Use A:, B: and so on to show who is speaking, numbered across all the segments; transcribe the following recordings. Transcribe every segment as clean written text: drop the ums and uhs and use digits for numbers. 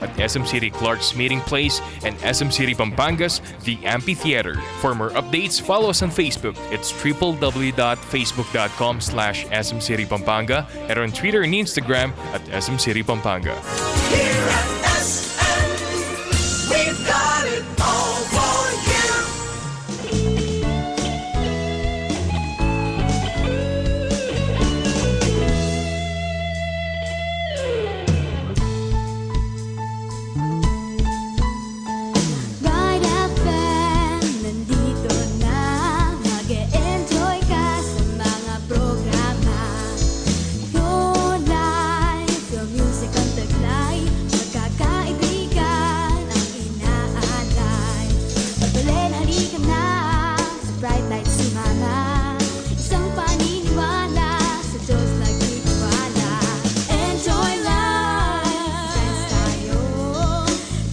A: at SM City Clark's Meeting Place and SM City Pampanga's The Amphitheater. For more updates, follow us on Facebook. It's www.facebook.com/SM City Pampanga and on Twitter and Instagram at SM City Pampanga.
B: Here at SM, we've got it all for you.
C: Ride FM, nandito na. Mag-e-enjoy ka sa mga programa. Your life, your music ang taglay. Magkakaibigan ang inaalay. Pagbalin, halika na. Sa bright light sumama. Isang paniniwala sa Diyos nagtitiwala. Enjoy life, friends tayo.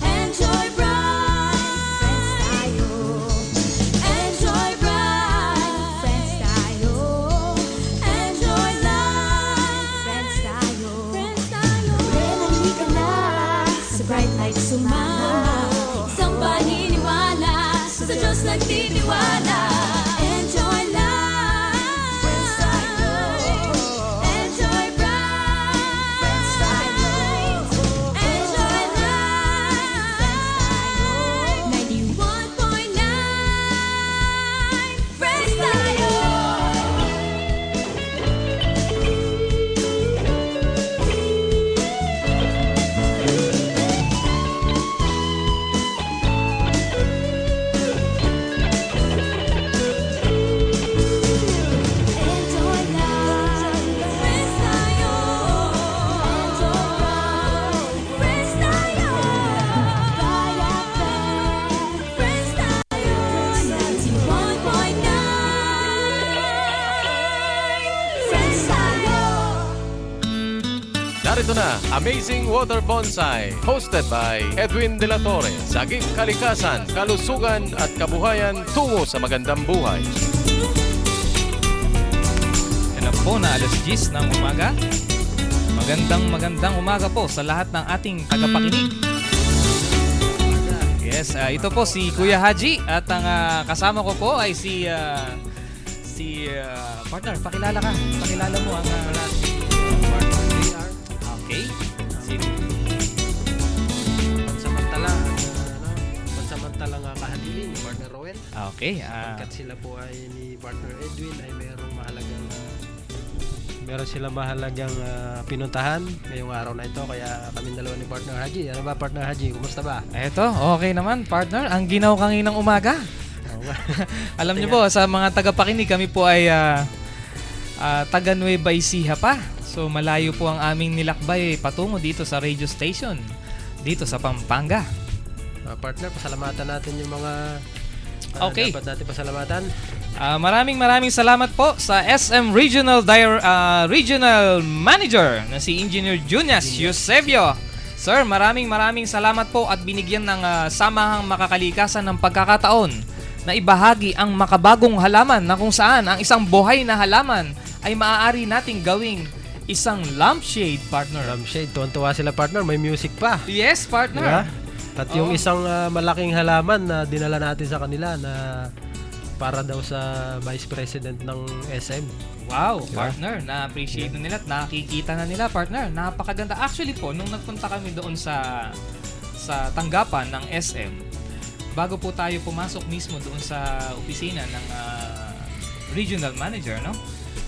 C: Enjoy bright, friends tayo. Enjoy bright, friends tayo. Enjoy life, friends tayo. Halika na sa bright light sumama. Isang paniniwala sa Diyos nagtitiwala. Enjoy life, friends tayo. Enjoy bright, friends tayo. Enjoy life, friends tayo. 91.9 friends tayo. Enjoy life, friends tayo. Enjoy life, friends tayo. Kaya friends tayo. 91.9 friends tayo.
D: Narito na, Amazing Water Bonsai, hosted by Edwin De La Torre. Sagip kalikasan, kalusugan at kabuhayan tungo sa magandang buhay.
E: Yan na po na alas 10 ng umaga. Magandang umaga po sa lahat ng ating tagapakinig. Yes, ito po si Kuya Haji at ang kasama ko po ay si partner, pakilala ka. Pakilala mo ang
F: Partner JR,
E: okay. Si
F: pansamantalang kahalili ni Partner Roel.
E: okay.
F: Pagkat sila po ay ni Partner Edwin ay meron silang mahalagang pinuntahan ngayong araw na ito, kaya kami dalawa ni Partner Haji. Ano ba, Partner Haji? Kumusta ba?
E: Eto, okay naman, partner. Ang ginaw kanginang umaga.
F: Oo nga.
E: Alam niyo po, sa mga tagapakinig, kami po ay taga Nueva Ecija pa. So malayo po ang aming nilakbay patungo dito sa radio station, dito sa Pampanga.
F: Partner, pasalamatan natin yung mga
E: Okay.
F: dapat natin pasalamatan.
E: Maraming salamat po sa SM Regional Manager na si Engineer Junias Eusebio. Sir, maraming salamat po at binigyan ng samahang makakalikasan ng pagkakataon na ibahagi ang makabagong halaman na kung saan ang isang buhay na halaman ay maaari nating gawing isang lampshade, partner.
F: Lampshade, tuwan-tuwa sila, partner. May music pa.
E: Yes, partner.
F: Diba? At yung
E: Oo.
F: isang malaking halaman na dinala natin sa kanila na para daw sa Vice President ng SM.
E: Wow,
F: Diba?
E: partner, na-appreciate na nila at nakikita na nila, partner. Napakaganda. Actually po, nung nagpunta kami doon sa tanggapan ng SM, bago po tayo pumasok mismo doon sa opisina ng regional manager, no?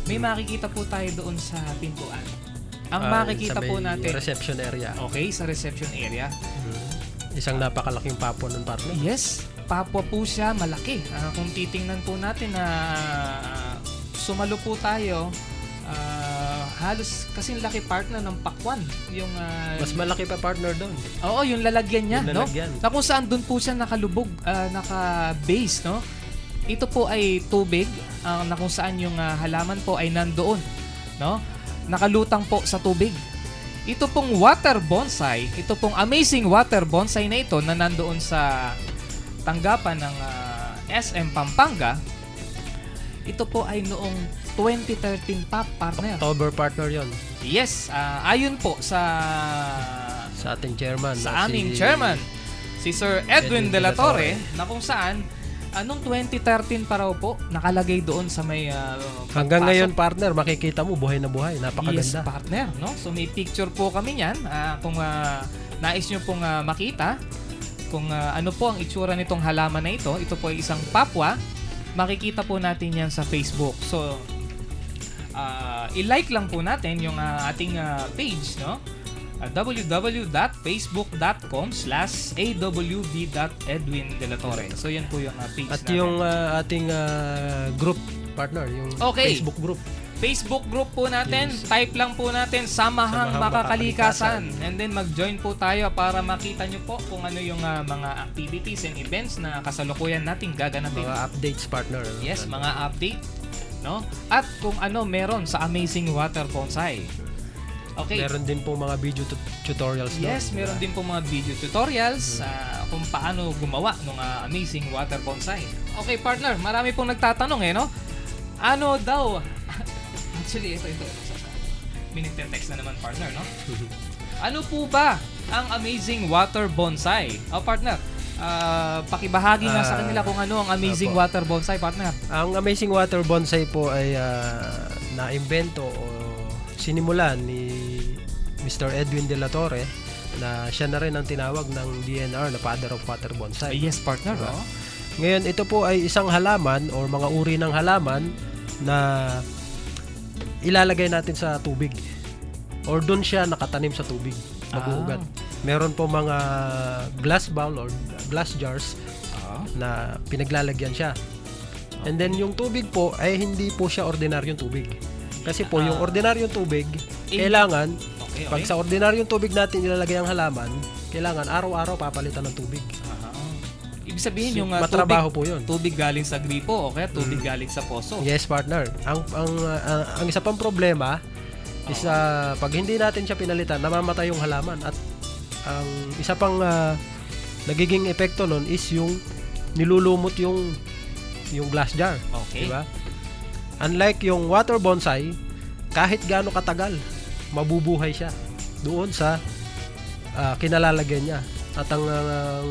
E: May makikita po tayo doon sa pintuan. Ang makikita
F: sa
E: po
F: may
E: natin,
F: reception area.
E: okay, sa reception area.
F: Isang napakalaking papo ng partner.
E: Yes, papwa po siya, malaki. Kung titingnan po natin na sumalo po tayo, halos kasing laki, partner, ng pakwan. Yung,
F: Mas malaki pa, partner, doon.
E: oo, yung lalagyan niya,
F: Yung
E: no?
F: lalagyan.
E: Na kung saan doon po siya nakalubog, naka-base, no? Ito po ay tubig, na kung saan yung halaman po ay nandoon, no? Nakalutang po sa tubig. Ito pong water bonsai, ito pong amazing water bonsai na ito na nandoon sa tanggapan ng SM Pampanga, ito po ay noong 2013 pa, partner.
F: October, partner, yon.
E: Yes, ayon po sa
F: sa ating chairman.
E: sa aming chairman, si Sir Edwin De La Torre, na kung saan, anong 2013 pa raw po, nakalagay doon sa may
F: Hanggang
E: pagpasok.
F: ngayon, partner, makikita mo, buhay na buhay.
E: Yes,
F: Napakaganda.
E: partner, no? So may picture po kami niyan. Kung nais nyo pong makita kung ano po ang itsura nitong halaman na ito po ay isang papwa. Makikita po natin yan sa Facebook. So i-like lang po natin yung ating page, no? www.facebook.com/awb.edwindelatore. So yan po yung page
F: At
E: natin.
F: yung ating group, partner, yung
E: Okay.
F: Facebook group.
E: Facebook group po natin,
F: Yes.
E: type lang po natin, Samahang
F: Samahang
E: Makakalikasan.
F: Makakalikasan.
E: And then mag-join po tayo para makita nyo po kung ano yung mga activities and events na kasalukuyan nating gaganapin.
F: Mga updates, partner.
E: Yes, mga update, no? At kung ano meron sa Amazing Water Bonsai. Okay.
F: Meron din po mga video tutorials doon.
E: Yes, meron din po mga video tutorials kung paano gumawa ng Amazing Water Bonsai. Okay, partner, marami pong nagtatanong no? Ano daw? Actually, ito. Minute-text na naman, partner, no? Ano po ba ang Amazing Water Bonsai? Partner, pakibahagi nga sa kanila kung ano ang Amazing
F: Opo.
E: Water Bonsai, partner.
F: Ang Amazing Water Bonsai po ay na-invento o sinimulan ni Mr. Edwin De La Torre, na siya na rin ang tinawag ng DNR na Father of Water Bonsai.
E: Yes, partner.
F: Diba?
E: Oh.
F: Ngayon, ito po ay isang halaman o mga uri ng halaman na ilalagay natin sa tubig. Or doon siya nakatanim sa tubig, mag-uugat. Meron po mga glass bowl or glass jars na pinaglalagyan siya. And then yung tubig po ay hindi po siya ordinaryong tubig. Kasi po yung ordinaryong tubig, kailangan,
E: Okay.
F: pag sa ordinaryong tubig natin ilalagay ang halaman, kailangan araw-araw papalitan ng tubig.
E: Ibig sabihin yung
F: Matrabaho po yun.
E: tubig galing sa gripo o kaya tubig galing sa poso.
F: Yes, partner. Ang isa pang problema is pag hindi natin siya pinalitan, namamatay yung halaman. At ang isa pang nagiging epekto nun is yung nilulumot yung glass jar.
E: Okay.
F: Diba? Unlike yung water bonsai, kahit gaano katagal, mabubuhay siya doon sa kinalalagyan niya. At ang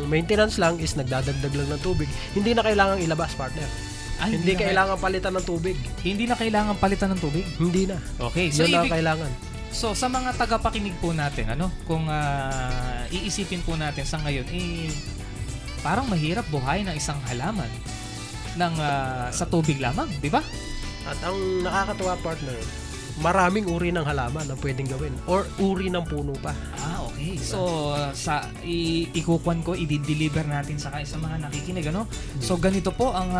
F: maintenance lang is nagdadagdag lang ng tubig. Hindi na kailangang ilabas, partner. Hindi kailangan palitan ng tubig.
E: Hindi na kailangan palitan ng tubig.
F: Hindi na.
E: Okay. So,
F: Yun na kailangan.
E: so sa mga tagapakinig po natin, kung iisipin po natin sa ngayon, parang mahirap buhay ng isang halaman sa tubig lamang, di ba?
F: At ang nakakatuwa, partner, maraming uri ng halaman ang pwedeng gawin. Or uri ng puno pa.
E: Okay. So, ikukuan ko, i-deliver natin sa mga nakikinig, So, ganito po ang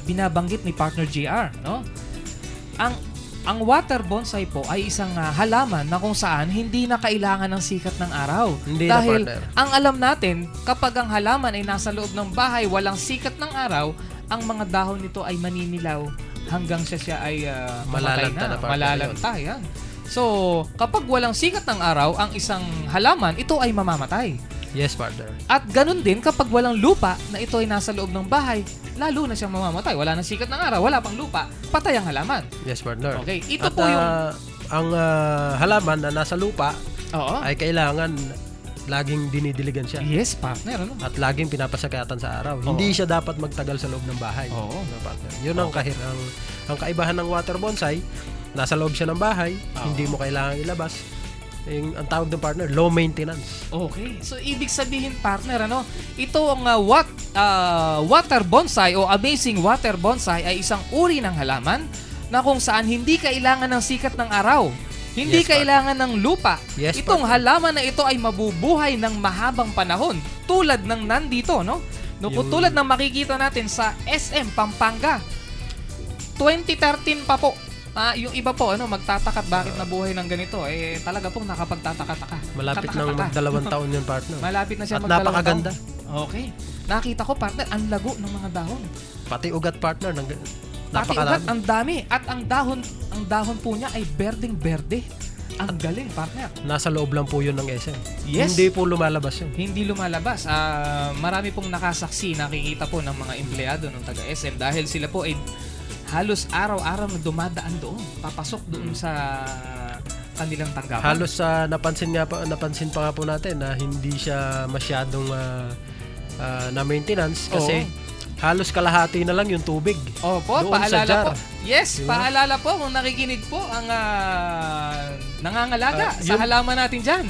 E: binabanggit ni Partner JR, no? Ang water bonsai po ay isang halaman na kung saan hindi na kailangan ng sikat ng araw.
F: Hindi na,
E: Dahil
F: partner.
E: ang alam natin, kapag ang halaman ay nasa loob ng bahay, walang sikat ng araw, ang mga dahon nito ay maninilaw hanggang siya ay mamatay
F: Malalanta na, partner,
E: malalanta, yan. So, kapag walang sikat ng araw, ang isang halaman, ito ay mamamatay.
F: Yes, partner.
E: At ganun din kapag walang lupa na ito ay nasa loob ng bahay, lalo na siyang mamamatay. Wala nang sikat ng araw, wala pang lupa, patay ang halaman.
F: Yes, partner.
E: Okay, ito
F: At,
E: po yung...
F: ang halaman na nasa lupa
E: Oo.
F: ay kailangan laging dinidiligan siya.
E: Yes, partner.
F: At laging pinapasakatan sa araw.
E: Oo.
F: Hindi siya dapat magtagal sa loob ng bahay.
E: Oo.
F: Partner. Yun ang ang kaibahan ng water bonsai. Nasa loob siya ng bahay, hindi mo kailangan ilabas. Ang tawag ng partner, low maintenance.
E: Okay. So, ibig sabihin, partner, ito ang water bonsai o amazing water bonsai ay isang uri ng halaman na kung saan hindi kailangan ng sikat ng araw. Hindi
F: Yes,
E: kailangan ng lupa.
F: Yes,
E: Itong
F: partner.
E: halaman na ito ay mabubuhay ng mahabang panahon tulad ng nandito, no? Tulad ng makikita natin sa SM Pampanga. 2013 pa po. Yung iba po, magtataka bakit nabuhay ng ganito. Talaga pong nakapagtataka-taka.
F: Malapit
E: Tataka-taka.
F: nang magdalawang taon yun, partner.
E: Malapit na siya
F: At
E: magdalawang
F: napakaganda.
E: taon. Okay. Nakita ko, partner, ang lago ng mga dahon.
F: Pati ugat, partner.
E: Pati ugat,
F: Napakarami.
E: ang dami. At ang dahon po niya ay berdeng-berde. Ang galing, partner.
F: Nasa loob lang po yun ng SM.
E: Yes.
F: Hindi po lumalabas yun.
E: Hindi lumalabas. Marami pong nakasaksi, nakikita po ng mga empleyado ng taga-SM dahil sila po ay halos araw-araw na dumadaan doon. Papasok doon sa kanilang tanggapan.
F: Halos napansin pa nga po natin na hindi siya masyadong na maintenance kasi halos kalahati na lang yung tubig.
E: Opo,
F: doon sa
E: paalala
F: jar.
E: po. Yes,
F: Diba?
E: paalala po kung nakikinig po ang nangangalaga sa
F: yun-
E: halaman natin dyan.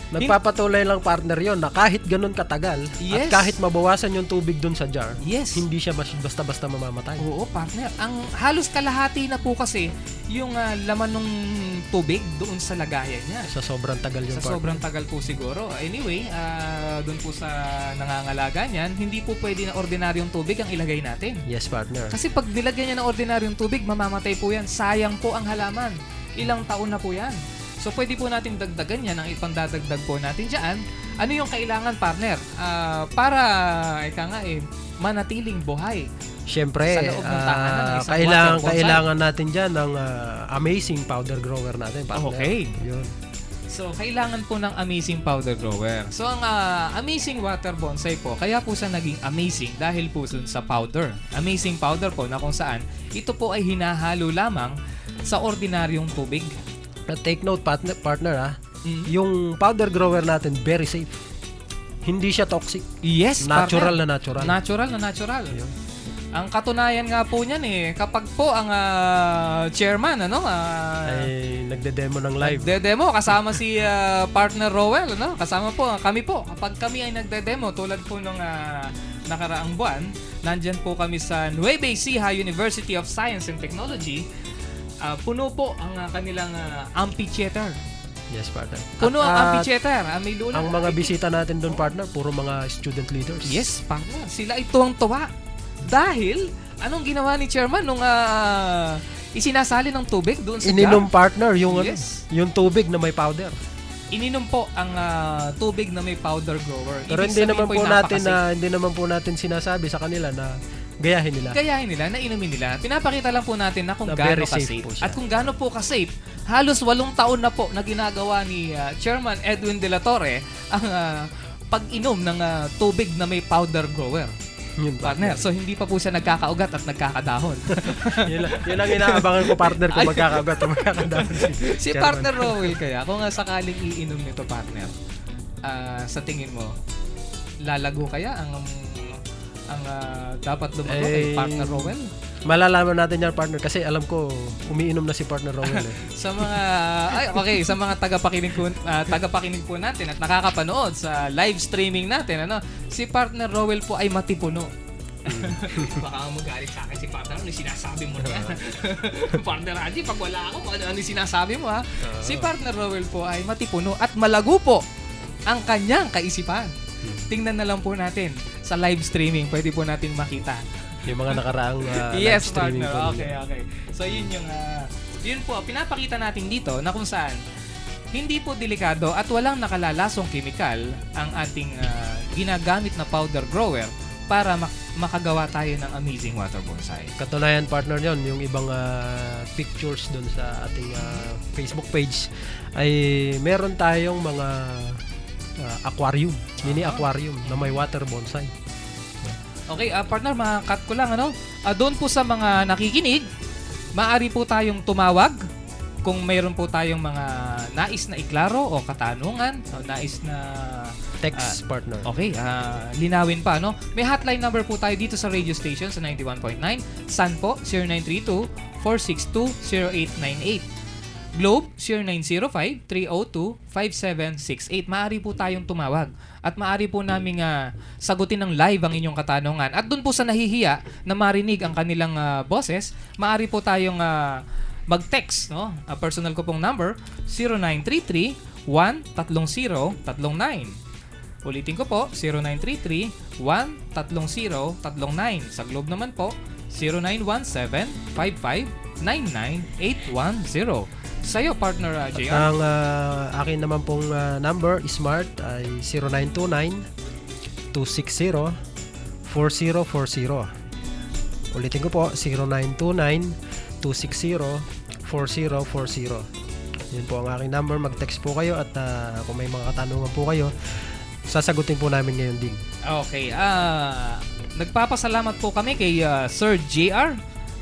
F: Nagpapatuloy lang partner yon na kahit ganun katagal
E: Yes.
F: at kahit mabawasan yung tubig doon sa jar,
E: Yes.
F: hindi siya basta-basta mamamatay.
E: Oo, partner. Ang halos kalahati na po kasi yung laman ng tubig doon sa lagayan niya.
F: Sa sobrang tagal yung
E: Sa
F: partner.
E: sobrang tagal po siguro. Anyway, doon po sa nangangalaga niyan, hindi po pwede na ordinaryong tubig ang ilagay natin.
F: Yes, partner.
E: Kasi pag nilagyan niya ng ordinaryong tubig, mamamatay po yan. Sayang po ang halaman. Ilang taon na po yan. So, pwede po natin dagdagan yan. Ang ipandadagdag po natin dyan. Ano yung kailangan, partner? Para, manatiling buhay.
F: Siyempre,
E: Sa loob ng tahanan ng isang
F: kailangan,
E: water bonsai.
F: kailangan natin dyan ng amazing powder grower natin, partner.
E: Okay.
F: Yun.
E: So, kailangan po ng amazing powder grower. So, ang amazing water bonsai po, kaya po sa naging amazing dahil po sa powder. Amazing powder po na kung saan ito po ay hinahalo lamang sa ordinaryong tubig.
F: Take note, partner,
E: Mm.
F: yung powder grower natin, very safe. Hindi siya toxic.
E: Yes,
F: Natural
E: partner.
F: na natural.
E: Natural na natural. Ang katunayan nga po niyan kapag po ang chairman
F: Ay nagde-demo ng live.
E: nagde-demo kasama si partner Rowell, kasama po kami po. Kapag kami ay nagde-demo tulad po nung nakaraang buwan, nandyan po kami sa Nueva Ecija University of Science and Technology. Puno po ang kanilang amphitheater.
F: Yes, partner.
E: Puno ang
F: At,
E: amphitheater. May lula.
F: ang mga bisita natin doon, partner, puro mga student leaders.
E: Yes, partner. Sila ay tuwang-tuwa. Dahil, anong ginawa ni chairman nung isinasali ng tubig doon sa
F: Ininom,
E: jar?
F: partner, yung
E: Yes.
F: yung tubig na may powder.
E: Ininom po ang tubig na may powder grower.
F: Pero
E: Ibig
F: hindi
E: sabihin
F: naman
E: po
F: po
E: ay
F: natin
E: napaka-safe.
F: hindi naman po natin sinasabi sa kanila na gayahin nila.
E: Gayahin nila, na inumin nila. Pinapakita lang po natin na kung
F: Na
E: gaano
F: very safe
E: ka-safe.
F: po siya.
E: At kung gaano po ka-safe, halos 8 taon na po na ginagawa ni Chairman Edwin De La Torre ang pag-inom ng tubig na may powder grower.
F: Yun,
E: Partner, so hindi pa po siya nagkakaugat at nagkakadahon.
F: yun ang inaabangan ko, partner, kung magkakagat o magkakadami
E: Si Partner Rowell kaya, kung sakaling iinom nito, partner, sa tingin mo, lalago kaya ang dapat lumago kay Partner Rowell?
F: Malalaman natin yan, partner, kasi alam ko umiinom na si partner Rowell.
E: Sa mga sa mga tagapakinig po natin at nakakapanood sa live streaming natin, si Partner Rowell po ay matipuno. Baka magalit sa akin si Partner, ano sinasabi mo na yan? Partner Haji, pag wala ako, ano sinasabi mo Si Partner Rowell po ay matipuno at malago po ang kanyang kaisipan. Tingnan na lang po natin sa live streaming, pwede po nating makita.
F: Yung mga nakaraang
E: Yes,
F: live streaming
E: partner.
F: po
E: Okay. So, yun yung, yun po, pinapakita natin dito na kung saan hindi po delikado at walang nakalalasong kemikal ang ating ginagamit na powder grower para makagawa tayo ng amazing water bonsai.
F: Katunayan, partner, yon yung ibang pictures doon sa ating Facebook page ay meron tayong mga aquarium, mini aquarium na may water bonsai.
E: Okay, partner, ma-cut ko lang, doon po sa mga nakikinig, maaari po tayong tumawag kung mayroon po tayong mga nais na iklaro o katanungan o nais na
F: Text, partner.
E: okay, linawin pa, May hotline number po tayo dito sa radio station sa 91.9. Sun po, 0932-462-0898. Globe, 0905-302-5768. Maaari po tayong tumawag at maaari po naming sagutin ng live ang inyong katanungan. At doon po sa nahihiya na marinig ang kanilang boses, maaari po tayong mag-text, personal ko pong number, 0933-130-39. Ulitin ko po, 0933-130-39. Sa Globe naman po, 0917-55-99810. Sa'yo, partner JR.
F: Ang akin naman pong number, smart, ay 0929-260-4040. Ulitin ko po, 0929-260-4040. Yun po ang aking number. Mag-text po kayo at kung may mga katanungan po kayo, sasagutin po namin ngayon din.
E: Okay. Nagpapasalamat po kami kay Sir JR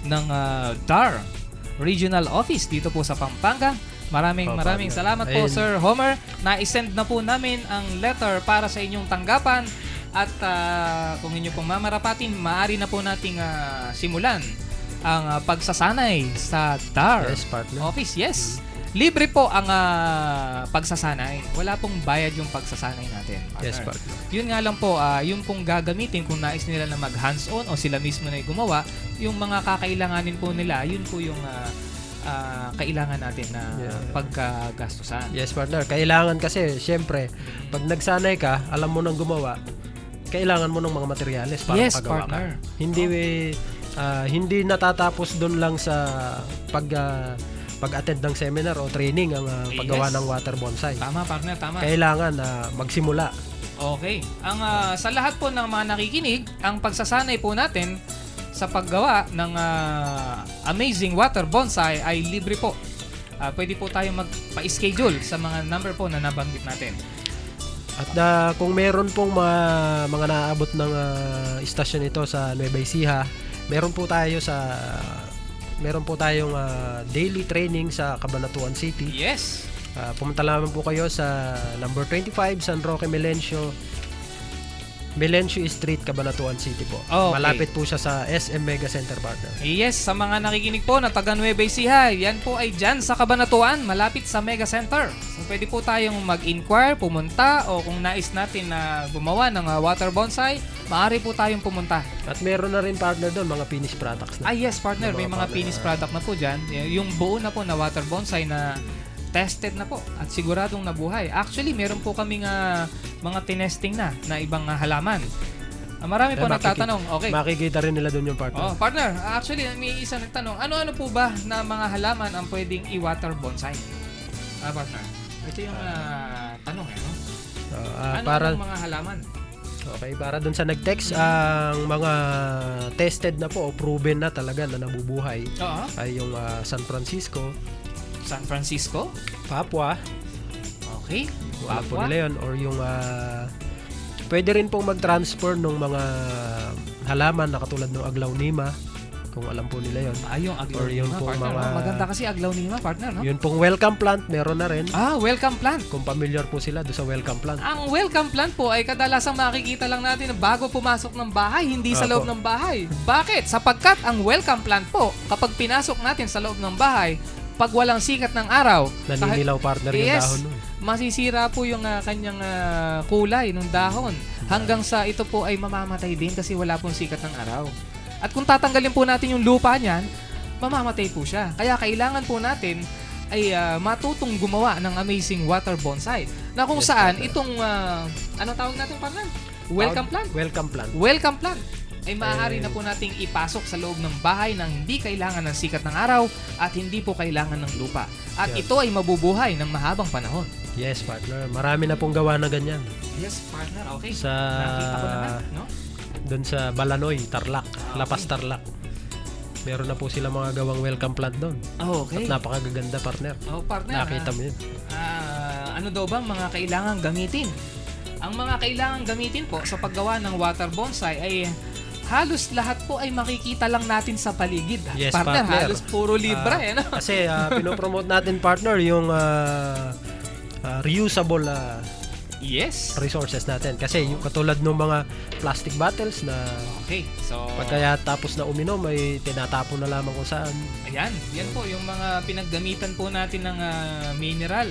E: ng DAR Regional Office dito po sa Pampanga Maraming
F: partner.
E: salamat po,
F: Ayun.
E: Sir Homer. Na-send na po namin ang letter para sa inyong tanggapan. At kung inyo pong mamarapatin, maaari na po nating simulan ang pagsasanay sa DAR
F: Yes, partner.
E: office. Yes. Libre po ang pagsasanay. Wala pong bayad yung pagsasanay natin, partner.
F: Yes, partner.
E: Yun nga lang po, yung pong gagamitin kung nais nila na mag hands-on o sila mismo na gumawa, yung mga kakailanganin po nila, yun po yung kailangan natin na pagkagastusan.
F: Yes, partner. Kailangan kasi, syempre, pag nagsanay ka, alam mo nang gumawa, kailangan mo ng mga materyales para
E: Yes,
F: makagawa
E: partner.
F: ka. Hindi natatapos doon lang sa pag-attend ng seminar o training ang paggawa
E: Yes.
F: ng water bonsai.
E: Tama, partner, tama.
F: Kailangan magsimula.
E: Okay. Sa lahat po ng mga nakikinig, ang pagsasanay po natin sa paggawa ng amazing water bonsai ay libre po. Pwede po tayo magpa-schedule sa mga number po na nabanggit natin.
F: At kung meron pong mga naaabot ng istasyon ito sa Nueva Ecija, meron po tayong daily training sa Cabanatuan City.
E: Yes.
F: Pumunta lamang po kayo sa number 25 San Roque Melencio Street, Cabanatuan City po.
E: Okay.
F: Malapit po siya sa SM Mega Center, partner.
E: Yes, sa mga nakikinig po na taga Nueva Ecija, yan po ay dyan sa Cabanatuan, malapit sa Mega Center. So, pwede po tayong mag-inquire, pumunta, o kung nais natin na gumawa ng water bonsai, maaari po tayong pumunta.
F: At meron na rin, partner, doon mga finished products na.
E: Yes, partner, may
F: Mga
E: mga
F: partner.
E: finished product na po dyan. Yung buo na po na water bonsai na tested na po at siguradong nabuhay. Actually, meron po kaming mga tinesting na ibang halaman. Marami po nagtatanong. Okay.
F: Makikita rin nila doon yung partner.
E: Oh, partner, actually may isa nagtanong, ano-ano po ba na mga halaman ang pwedeng i-water bonsai? Partner. Ito yung tanong no? Ano mga halaman?
F: Okay, para doon sa nag-text, ang mga tested na po o proven na talaga na nabubuhay
E: Oo.
F: ay yung San Francisco,
E: San Francisco?
F: Papua,
E: Okay.
F: wala po nila yun, or yung pwede rin pong mag-transfer ng mga halaman na katulad ng aglaw nima, kung alam po nila yun.
E: Yung aglaw
F: Or yung
E: nima,
F: pong
E: partner.
F: mga-
E: Maganda kasi aglaw nima, partner, no?
F: Yun pong welcome plant, meron na rin.
E: Welcome plant.
F: Kung familiar po sila doon sa welcome plant.
E: Ang welcome plant po ay kadalasang makikita lang natin bago pumasok ng bahay, hindi sa
F: Apo.
E: loob ng bahay. Bakit? Sapagkat ang welcome plant po, kapag pinasok natin sa loob ng bahay, pag walang sikat ng araw,
F: Naninilaw, partner, yung
E: Yes.
F: dahon nun.
E: masisira po yung kanyang kulay ng dahon. Hanggang sa ito po ay mamamatay din kasi wala pong sikat ng araw. At kung tatanggalin po natin yung lupa niyan, mamamatay po siya. Kaya kailangan po natin ay matutong gumawa ng amazing water bonsai. Na kung
F: Yes,
E: saan
F: partner.
E: itong, ano tawag natin, partner? Welcome plant?
F: Welcome plant.
E: Welcome plant ay maaari na po nating ipasok sa loob ng bahay nang hindi kailangan ng sikat ng araw at hindi po kailangan ng lupa. At
F: Yeah.
E: ito ay mabubuhay ng mahabang panahon.
F: Yes, partner. Marami na pong gawa na ganyan.
E: Yes, partner. Okay.
F: Sa
E: Nakita ko naman, no?
F: doon sa Balanoy, Tarlac, Lapas Tarlac. Meron na po sila mga gawang welcome plant doon.
E: Okay.
F: At napakaganda, partner.
E: Partner.
F: Nakita mo yun.
E: Ano daw bang mga kailangan gamitin? Ang mga kailangan gamitin po sa paggawa ng water bonsai ay halos lahat po ay makikita lang natin sa paligid.
F: Yes,
E: partner.
F: partner.
E: Halos puro libre, no?
F: Kasi pinopromote natin, partner, yung reusable
E: Yes.
F: resources natin. Kasi yung katulad ng mga plastic bottles na
E: Okay. So,
F: pagkaya tapos na uminom ay tinatapon na lamang kung saan.
E: ayan. Yan po yung mga pinaggamitan po natin ng mineral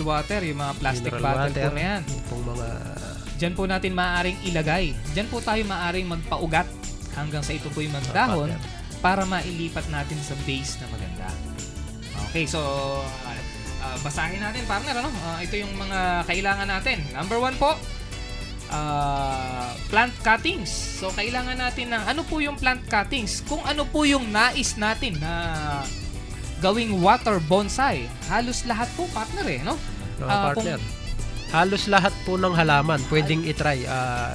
E: water, yung mga plastic
F: Mineral
E: bottle
F: water,
E: po na yan.
F: yung pong mga
E: Diyan po natin maaaring ilagay. Diyan po tayo maaaring magpaugat hanggang sa ito po yung magdahon para mailipat natin sa base na maganda. Okay, so basahin natin, partner, ano? Ito yung mga kailangan natin. Number 1 po, plant cuttings. So, kailangan natin ng ano po yung plant cuttings? Kung ano po yung nais natin na gawing water bonsai. Halos lahat po, partner, no?
F: partner. Halos lahat po ng halaman pwedeng itry.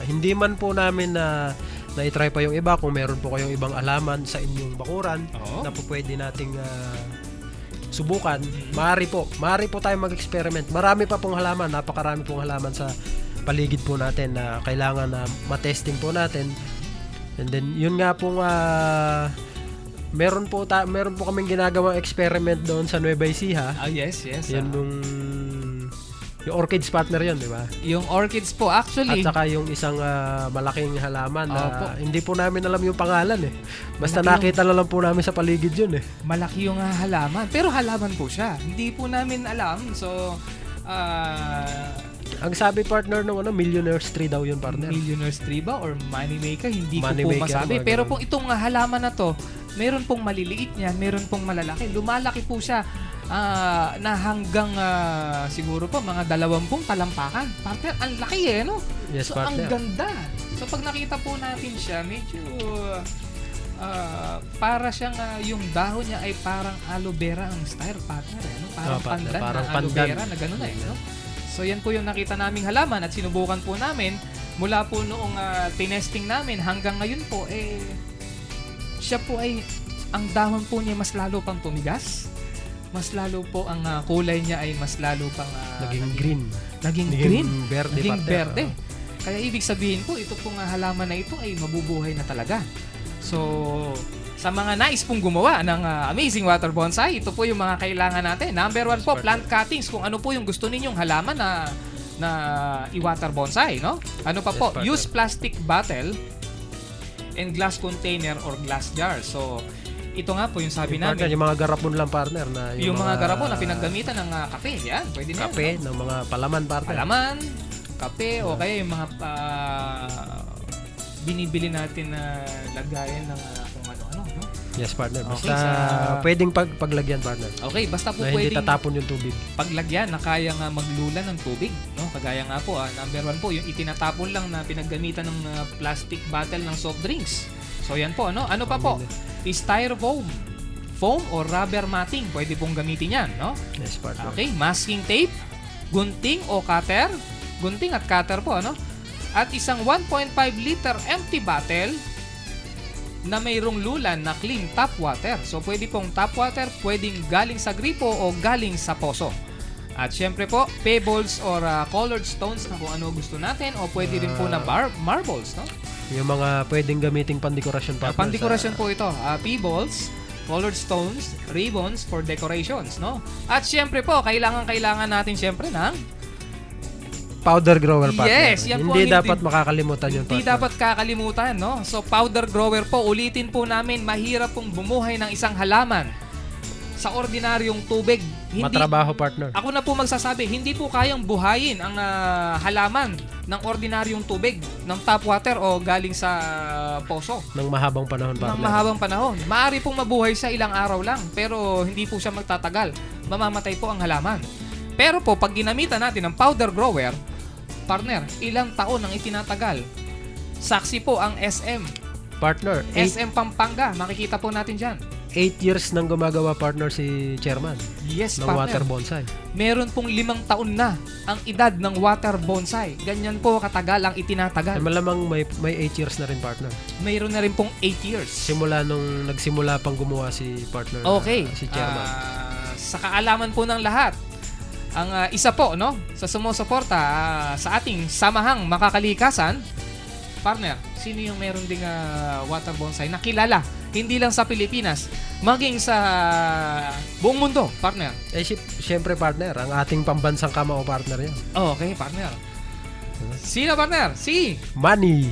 F: Hindi man po namin na itry pa yung iba. Kung meron po kayong ibang halaman sa inyong bakuran
E: Oo.
F: na po pwede nating subukan, maaari po tayo mag-experiment. Marami pa pong halaman, napakarami pong halaman sa paligid po natin na kailangan na matesting po natin. And then yun nga pong Meron po kaming ginagawang experiment doon sa Nueva Ecija.
E: Yes.
F: Yun yung orchids partner yun, di ba?
E: Yung orchids po,
F: At
E: actually,
F: saka yung isang malaking halaman na
E: Opo.
F: hindi po namin alam yung pangalan eh. Basta
E: Malaki
F: nakita na lang po namin sa paligid yun eh.
E: malaki yung halaman. Pero halaman po siya. Hindi po namin alam. So,
F: Ang sabi partner nung Millionaire's Tree daw yun partner.
E: Millionaire's Tree ba or Moneymaker, hindi
F: Money
E: ko po
F: maker,
E: masabi.
F: mga
E: Pero
F: ganun.
E: kung itong halaman na to, meron pong maliliit niyan, meron pong malalaki. Lumalaki po siya na hanggang siguro po mga 20 talampakan. Partner, ang laki eh, no?
F: Yes,
E: So, ang
F: partner.
E: ganda. So, pag nakita po natin siya, medyo para siyang yung dahon niya ay parang aloe vera ang style, partner. Eh, no? Parang
F: partner,
E: pandan
F: parang
E: na aloe
F: pandan.
E: vera na gano'n eh. No? So, yan po yung nakita naming halaman at sinubukan po namin mula po noong tinesting namin hanggang ngayon po, siya po ay, ang dahon po niya mas lalo pang tumigas. Mas lalo po ang kulay niya ay mas lalo pang
F: Naging green.
E: Naging
F: Naging
E: green.
F: berde,
E: Naging
F: partner.
E: berde. Kaya ibig sabihin po, ito pong halaman na ito ay mabubuhay na talaga. So, sa mga nais pong gumawa ng amazing water bonsai, ito po yung mga kailangan natin. Number 1 po, plant cuttings. Kung ano po yung gusto ninyong halaman na i-water bonsai, no? Ano pa
F: Yes,
E: po?
F: partner.
E: Use plastic bottle and glass container or glass jar. So, ito nga po yung sabi
F: Partner,
E: namin.
F: yung mga garapon lang partner na
E: Yung mga garapon na pinaggamitan ng kape. Yan, pwede na yan,
F: kape
E: no?
F: ng mga palaman partner.
E: Palaman, kape, o kaya yung mga binibili natin na lagayan ng kung ano-ano. No?
F: Yes partner. Basta
E: Okay,
F: pwedeng paglagyan partner.
E: Okay, basta po
F: Na hindi
E: pwedeng
F: tatapon yung tubig.
E: paglagyan na kaya nga maglulan ng tubig. No? Kagaya nga po, number 1 po, yung itinatapon lang na pinaggamitan ng plastic bottle ng soft drinks. So yan po, ano? Ano pa po? Styrofoam. Foam or rubber matting, pwede pong gamitin yan, no?
F: Yes partner.
E: Okay, masking tape, gunting o cutter, gunting at cutter po, ano? At isang 1.5 liter empty bottle na mayroong lulan na clean tap water. So, pwede pong tap water, pwedeng galing sa gripo o galing sa poso. At syempre po, pebbles or colored stones na kung ano gusto natin o pwede rin po na marbles, no?
F: Yung mga pwedeng gamiting pandekorasyon partner.
E: Pandekorasyon po ito. Pebbles, colored stones, ribbons for decorations, no? At syempre po, kailangan natin syempre ng
F: Powder grower partner.
E: Yes, yan po
F: Hindi
E: ang
F: dapat makakalimutan yun
E: Hindi
F: partner.
E: dapat kakalimutan, no? So, powder grower po, ulitin po namin, mahirap pong bumuhay ng isang halaman sa ordinaryong tubig.
F: Matrabaho partner.
E: Ako na po magsasabi, hindi po kayang buhayin ang halaman ng ordinaryong tubig, ng tap water o galing sa poso.
F: Ng mahabang panahon partner.
E: Ng mahabang panahon. Maaari pong mabuhay sa ilang araw lang, pero hindi po siya magtatagal. Mamamatay po ang halaman. Pero po, pag ginamitan natin ng powder grower, partner, ilang taon ang itinatagal. Saksi po ang SM.
F: Partner,
E: SM Pampanga, makikita po natin dyan.
F: 8 years nang gumagawa partner si chairman
E: Yes,
F: ng
E: partner.
F: water bonsai.
E: Meron pong 5 taon na ang edad ng water bonsai. Ganyan po katagal ang itinatagal.
F: Malamang may 8 years na rin partner.
E: Mayroon na rin pong 8 years.
F: Simula nung nagsimula pang gumawa si partner
E: Okay.
F: si chairman.
E: Sa kaalaman po ng lahat, ang isa po, no, sa sumusuporta sa ating samahang makakalikasan, partner, sino yung meron ding water bonsai na kilala, hindi lang sa Pilipinas, maging sa buong mundo, partner?
F: Siyempre partner, ang ating pambansang kamao partner yan.
E: Okay, partner. Sino, partner? Si
F: Manny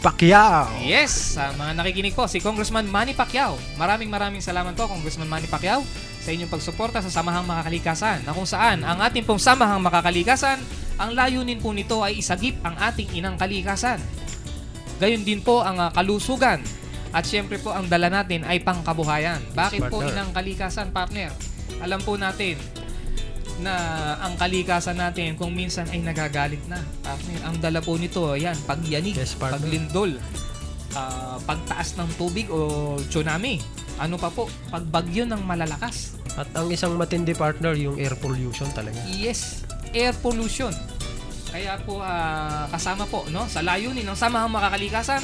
F: Pacquiao.
E: Yes, sa mga nakikinig po, si Congressman Manny Pacquiao. Maraming salamat po, Congressman Manny Pacquiao, sa inyong pagsuporta sa Samahang Makakalikasan, na kung saan ang ating pong Samahang Makakalikasan, ang layunin po nito ay isagip ang ating inang kalikasan. Gayon din po ang kalusugan. At syempre po, ang dala natin ay pangkabuhayan. Bakit po
F: partner.
E: inang kalikasan, partner? Alam po natin na ang kalikasan natin kung minsan ay nagagalit na. Partner, ang dala po nito, yan, pagyanig,
F: Yes, partner.
E: paglindol, pagtaas ng tubig o tsunami. Ano pa po? Pagbagyo ng malalakas.
F: At ang isang matindi partner, yung air pollution talaga.
E: Yes, air pollution. Kaya po kasama po, no, sa layunin ng Samahang Makakalikasan,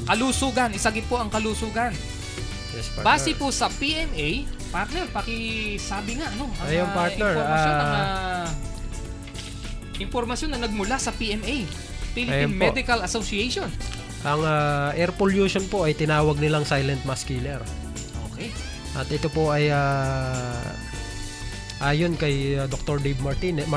E: kalusugan, isagip po ang kalusugan.
F: Yes, partner.
E: Base po sa PMA, partner, pakisabi nga, ano, ang
F: Ayun, partner,
E: impormasyon na nagmula sa PMA, Philippine
F: Ayun po.
E: Medical Association.
F: Ang air pollution po ay tinawag nilang silent mass killer.
E: Okay.
F: At ito po ay ayon kay Dr. Dave Martinez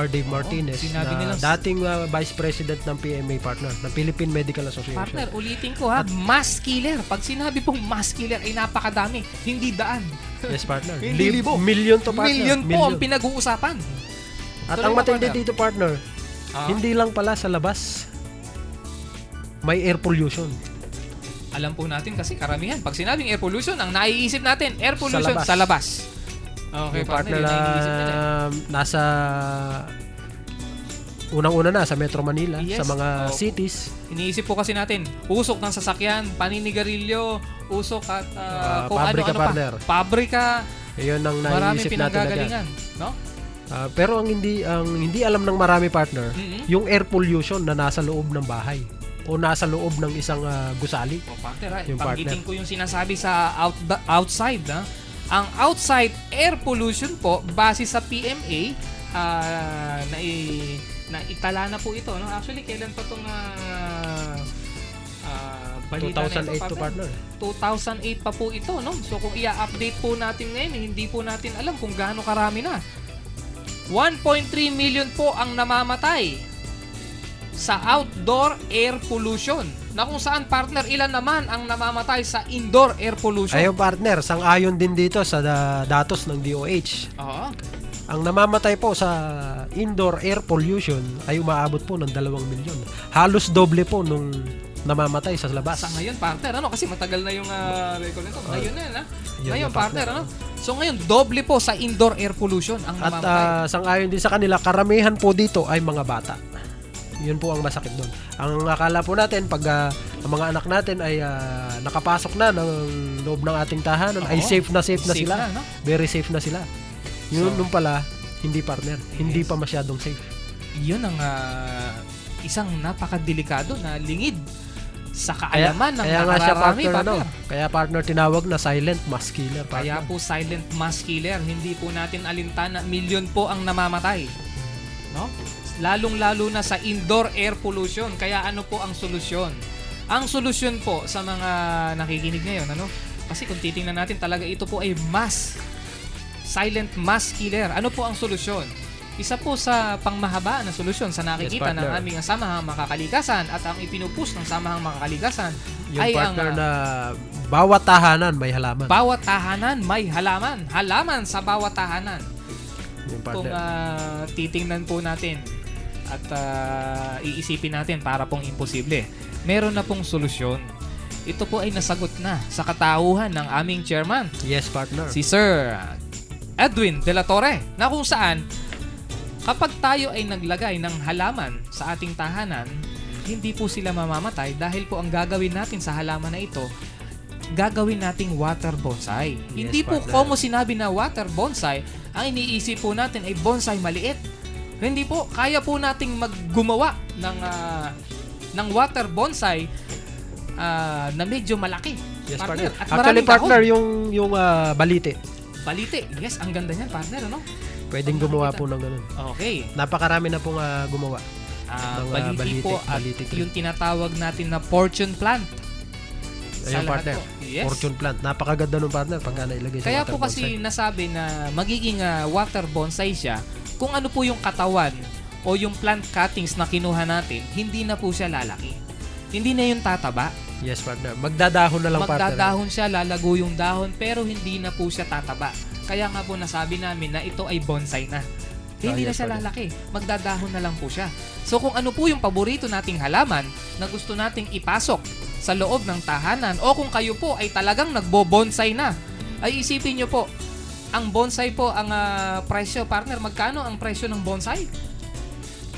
E: sinabi
F: na
E: nilang-
F: dating Vice President ng PMA partner, ng Philippine Medical Association.
E: Partner, ulitin ko ha, mass killer. Pag sinabi pong mass killer ay napakadami, hindi daan.
F: Yes, partner.
E: Hindi libo.
F: Million to, partner.
E: Million po ang pinag-uusapan.
F: At
E: Tuloy
F: ang
E: mo,
F: matindi
E: partner.
F: dito, partner, hindi lang pala sa labas may air pollution.
E: Alam po natin kasi karamihan, pag sinabing air pollution, ang naiisip natin, air pollution
F: labas.
E: sa labas. Okay,
F: Yung
E: partner,
F: partner
E: yun
F: na
E: ang iniisip nila.
F: nasa unang-una na sa Metro Manila,
E: Yes.
F: sa mga
E: Opo.
F: cities.
E: Iniisip po kasi natin, usok ng sasakyan, paninigarilyo, usok at kung
F: pabrika,
E: ano-ano
F: partner.
E: pa. Pabrika,
F: Iyon ang
E: maraming
F: naiisip natin agad.
E: pinanggagalingan. No?
F: Pero ang hindi alam ng marami, partner,
E: Mhm.
F: yung air pollution na nasa loob ng bahay o nasa loob ng isang gusali.
E: O partner,
F: Yung
E: panggiting
F: partner.
E: ko yung sinasabi sa outside. Ha? Ang outside air pollution po, base sa PMA, na itala na po ito. No? Actually, kailan pa itong balita na
F: 2008
E: ito,
F: to, partner.
E: 2008 pa po ito. No? So kung i-update po natin ngayon, hindi po natin alam kung gaano karami na. 1.3 million po ang namamatay sa outdoor air pollution. Na kung saan, partner, ilan naman ang namamatay sa indoor air pollution?
F: Ayun, partner, sang-ayon din dito sa datos ng DOH.
E: Oo.
F: Ang namamatay po sa indoor air pollution ay umaabot po ng 2 milyon. Halos doble po nung namamatay sa labas.
E: Sa ngayon, partner, ano? Kasi matagal na yung record nito. Ngayon na yan, ha?
F: Yun
E: Ngayon,
F: yung
E: partner,
F: partner.
E: ano? So ngayon, doble po sa indoor air pollution ang
F: At
E: namamatay.
F: sang-ayon din sa kanila, karamihan po dito ay mga bata. Yun po ang masakit doon. Ang akala po natin, pag ang mga anak natin ay nakapasok na ng loob ng ating tahanan, ay
E: Oo.
F: safe na
E: Safe
F: sila.
E: na, no?
F: Very safe na sila. Yun
E: So,
F: nung pala, hindi, partner. Hindi
E: Yes.
F: pa masyadong safe.
E: Yun ang isang napakadelikado na lingid sa kaalaman ng
F: kaya nga siya,
E: nakararami,
F: partner,
E: partner.
F: kaya partner tinawag na silent mass killer,
E: Kaya
F: partner.
E: po silent mass killer, hindi po natin alintana, milyon po ang namamatay. No? Lalong-lalo na sa indoor air pollution. Kaya ano po ang solusyon? Ang solusyon po sa mga nakikinig ngayon, ano? Kasi kung titingnan natin talaga, ito po ay silent mass killer. Ano po ang solusyon? Isa po sa pangmahaba na solusyon sa nakikita
F: Yes,
E: ng
F: partner.
E: aming samahang makakalikasan at ang ipinupush ng samahang makakalikasan
F: Yung
E: ay
F: partner
E: ang
F: na bawat tahanan may halaman.
E: bawat tahanan may halaman. Halaman sa bawat tahanan.
F: Yung
E: Kung
F: partner.
E: titingnan po natin at iisipin natin para pong imposible, meron na pong solusyon. Ito po ay nasagot na sa katauhan ng aming chairman,
F: Yes, partner.
E: si Sir Edwin De La Torre, na kung saan kapag tayo ay naglagay ng halaman sa ating tahanan, hindi po sila mamamatay dahil po ang gagawin natin sa halaman na ito, gagawin nating water bonsai. Hindi po
F: partner.
E: como sinabi na water bonsai, ang iniisip po natin ay bonsai maliit. Hindi po, kaya po nating maggumawa ng water bonsai na medyo malaki.
F: Yes,
E: partner.
F: partner.
E: At
F: Actually,
E: maraming
F: partner,
E: dahon.
F: yung balite.
E: Balite. Yes, ang ganda niyan, partner, ano?
F: Pwedeng
E: Pag
F: gumawa
E: nakikita.
F: po ng ganun.
E: Okay.
F: Napakarami na pong gumawa. Mga
E: Baliti po at
F: baliti tree.
E: yung tinatawag natin na fortune plant.
F: Ayun,
E: lahat
F: partner.
E: po. Yes.
F: Fortune plant. Napakaganda nung partner pagka nailagay sa
E: Kaya
F: water
E: po kasi
F: bonsai.
E: nasabi na magiging water bonsai siya kung ano po yung katawan o yung plant cuttings na kinuha natin, hindi na po siya lalaki. Hindi na yung tataba.
F: Yes, partner. Magdadahon na lang, partner.
E: Magdadahon siya, lalago yung dahon, pero hindi na po siya tataba. Kaya nga po nasabi namin na ito ay bonsai na. Hindi na
F: yes,
E: siya
F: partner.
E: lalaki. Magdadahon na lang po siya. So kung ano po yung paborito nating halaman na gusto nating ipasok sa loob ng tahanan, o kung kayo po ay talagang nagbo-bonsai na, ay isipin nyo po, ang bonsai po, ang presyo, partner, magkano ang presyo ng bonsai?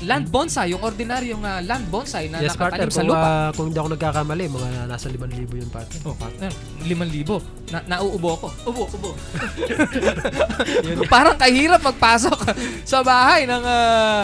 E: Land bonsai, yung ordinaryong land bonsai na
F: Yes, partner.
E: nakatanim sa lupa.
F: Kung hindi ako nagkakamali, mga nasa 5,000 yun, partner.
E: Oh, partner, 5,000. Nauubo ako. Ubo.
F: Yun.
E: Parang kahirap magpasok sa bahay ng...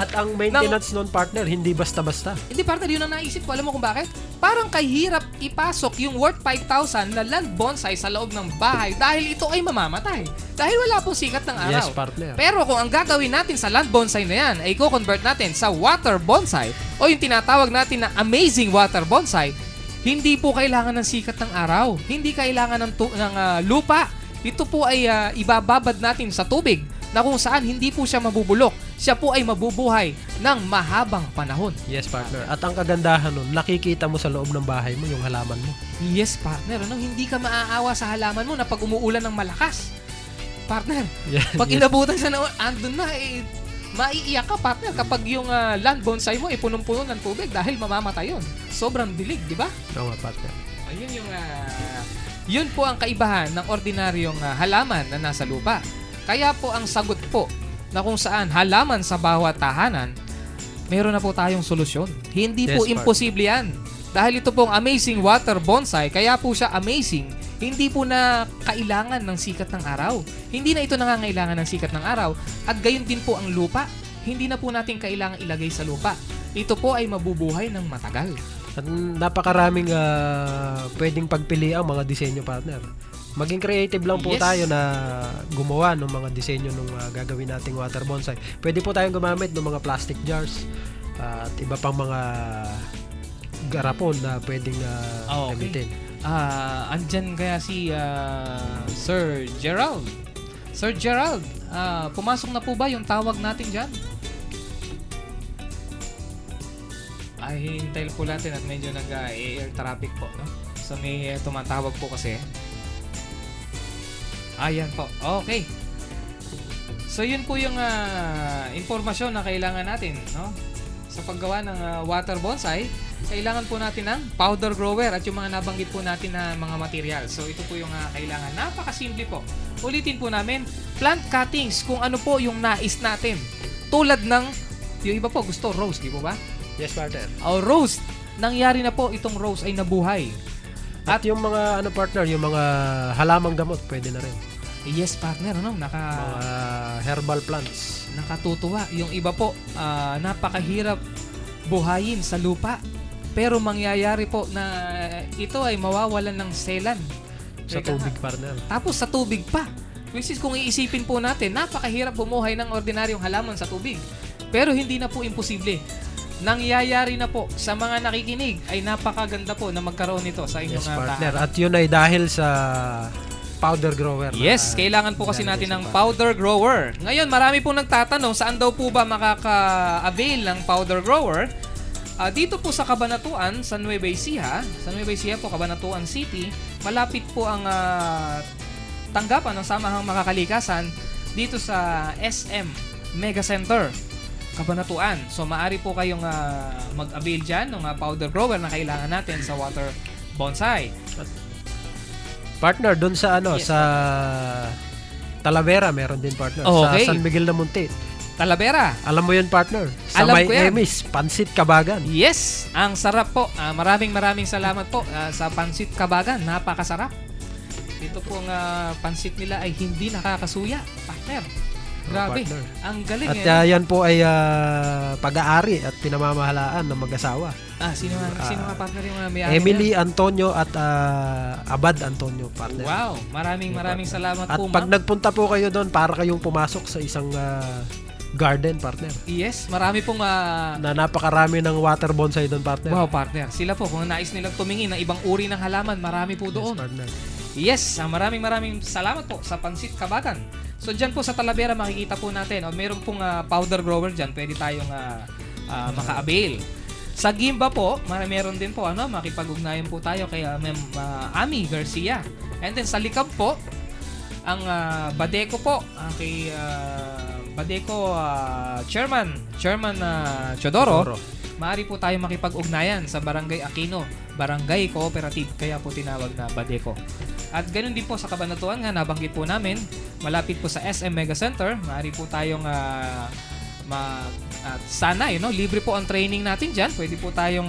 F: At ang maintenance nun, partner, hindi basta-basta.
E: Hindi, partner, yun ang naisip ko. Alam mo kung bakit? Parang kahirap ipasok yung worth 5,000 na land bonsai sa loob ng bahay dahil ito ay mamamatay. Dahil wala pong sikat ng araw.
F: Yes, partner.
E: Pero kung ang gagawin natin sa land bonsai na yan ay i-convert natin sa water bonsai o yung tinatawag natin na amazing water bonsai, hindi po kailangan ng sikat ng araw. Hindi kailangan ng lupa. ito po ay ibababad natin sa tubig na kung saan hindi po siya mabubulok. Siya po ay mabubuhay ng mahabang panahon.
F: Yes, partner. At ang kagandahan nun, nakikita mo sa loob ng bahay mo yung halaman mo.
E: Yes, partner. Ano, hindi ka maaawa sa halaman mo na pag umuulan ng malakas. Partner,
F: Yeah,
E: pag
F: yes.
E: inabutan siya na andun na, maiiyak ka, partner, kapag yung land bonsai mo ay punong-puno ng tubig dahil mamamatay yun. Sobrang dilig, di ba?
F: Oo nga, partner.
E: Ayun yung yun po ang kaibahan ng ordinaryong halaman na nasa lupa. Kaya po ang sagot po na kung saan halaman sa bawat tahanan, meron na po tayong solusyon. Hindi po
F: Yes,
E: imposible yan. Dahil ito pong amazing water bonsai, kaya po siya amazing. Hindi po na kailangan ng sikat ng araw. Hindi na ito nangangailangan ng sikat ng araw. At gayon din po ang lupa. Hindi na po natin kailangan ilagay sa lupa. Ito po ay mabubuhay ng matagal.
F: At napakaraming pwedeng pagpili ang mga disenyo, partner. Maging creative lang po
E: Yes.
F: tayo na gumawa ng mga disenyo ng gagawin nating water bonsai. Pwede po tayong gumamit ng mga plastic jars at iba pang mga garapon na pwedeng
E: Okay.
F: gamitin.
E: Andyan kaya si Sir Gerald. Sir Gerald, pumasok na po ba yung tawag natin dyan? Ay, hintayin po natin at medyo nag-air traffic po, no? So may tumatawag po kasi. Ayan po. Okay. So yun po yung impormasyon na kailangan natin, no? Sa paggawa ng water bonsai, kailangan po natin ng powder grower at yung mga nabanggit po natin na mga material. So ito po yung kailangan. Napakasimple po. Ulitin po namin, plant cuttings kung ano po yung nais natin. Tulad ng, yung iba po gusto rose, di po ba?
F: Yes, partner.
E: O rose, nangyari na po itong rose ay nabuhay.
F: At yung mga partner, yung mga halamang gamot, pwede na rin.
E: Yes, partner, ano?
F: Mga herbal plants.
E: Nakatutuwa. Yung iba po, napakahirap buhayin sa lupa. Pero mangyayari po na ito ay mawawalan ng selan.
F: Sa
E: Teka
F: tubig,
E: nga.
F: partner.
E: Tapos sa tubig pa. Which is kung iisipin po natin, napakahirap bumuhay ng ordinaryong halaman sa tubig. Pero hindi na po imposible. Nangyayari na po sa mga nakikinig ay napakaganda po na magkaroon nito sa inyong
F: Yes, partner.
E: tahanan.
F: At yun ay dahil sa powder grower.
E: Yes, kailangan po kasi natin ng powder grower. Ngayon, marami pong nagtatanong saan daw po ba makaka-avail ng powder grower. Dito po sa Cabanatuan, sa Nueva Ecija, po, Cabanatuan City, malapit po ang tanggapan ng Samahang Makakalikasan dito sa SM Mega Center, Cabanatuan. So, maaari po kayong mag-avail dyan ng powder grower na kailangan natin sa water bonsai.
F: Partner, doon sa
E: Yes,
F: sa Talavera, meron din, partner.
E: Okay.
F: Sa San Miguel na Munti.
E: Talavera.
F: Alam mo yun, partner? Sa
E: Alam
F: may
E: ko yan.
F: Emis, Pansit Kabagan.
E: Yes, ang sarap po. Maraming salamat po sa Pansit Kabagan. Napakasarap. Ito pong pansit nila ay hindi nakakasuya, partner. Grabe.
F: partner.
E: Ang galing
F: At yan po ay pag-aari at pinamamahalaan ng mag-asawa.
E: sino nga partner yung may
F: Emily Antonio at Abad Antonio, partner.
E: Wow, maraming salamat
F: At
E: po,
F: pag
E: ma'am.
F: nagpunta po kayo doon, para kayong pumasok sa isang garden, partner.
E: Yes, marami pong
F: Na napakarami ng water bonsai doon, partner.
E: wow, partner. Sila po, kung nais nilang tumingin ng ibang uri ng halaman, marami po
F: Yes,
E: doon.
F: partner.
E: Yes, maraming salamat po sa Pansit Kabagan. So dyan po sa Talavera makikita po natin, meron pong powder grower dyan, pwede tayong maka-avail. Sa Gimba po, meron din po, makipag-ugnayan po tayo kay Ma'am Ami Garcia. And then sa Likab po, ang Badeco po, kay Badeco Chairman Chodoro. Maaari po tayo makipag-ugnayan sa Barangay Aquino, Barangay Cooperative, kaya po tinawag na Badeco. At ganoon din po sa Cabanatuan nga, nabanggit po namin, malapit po sa SM Mega Center, maaari po tayong sana, libre po ang training natin dyan. Pwede po tayong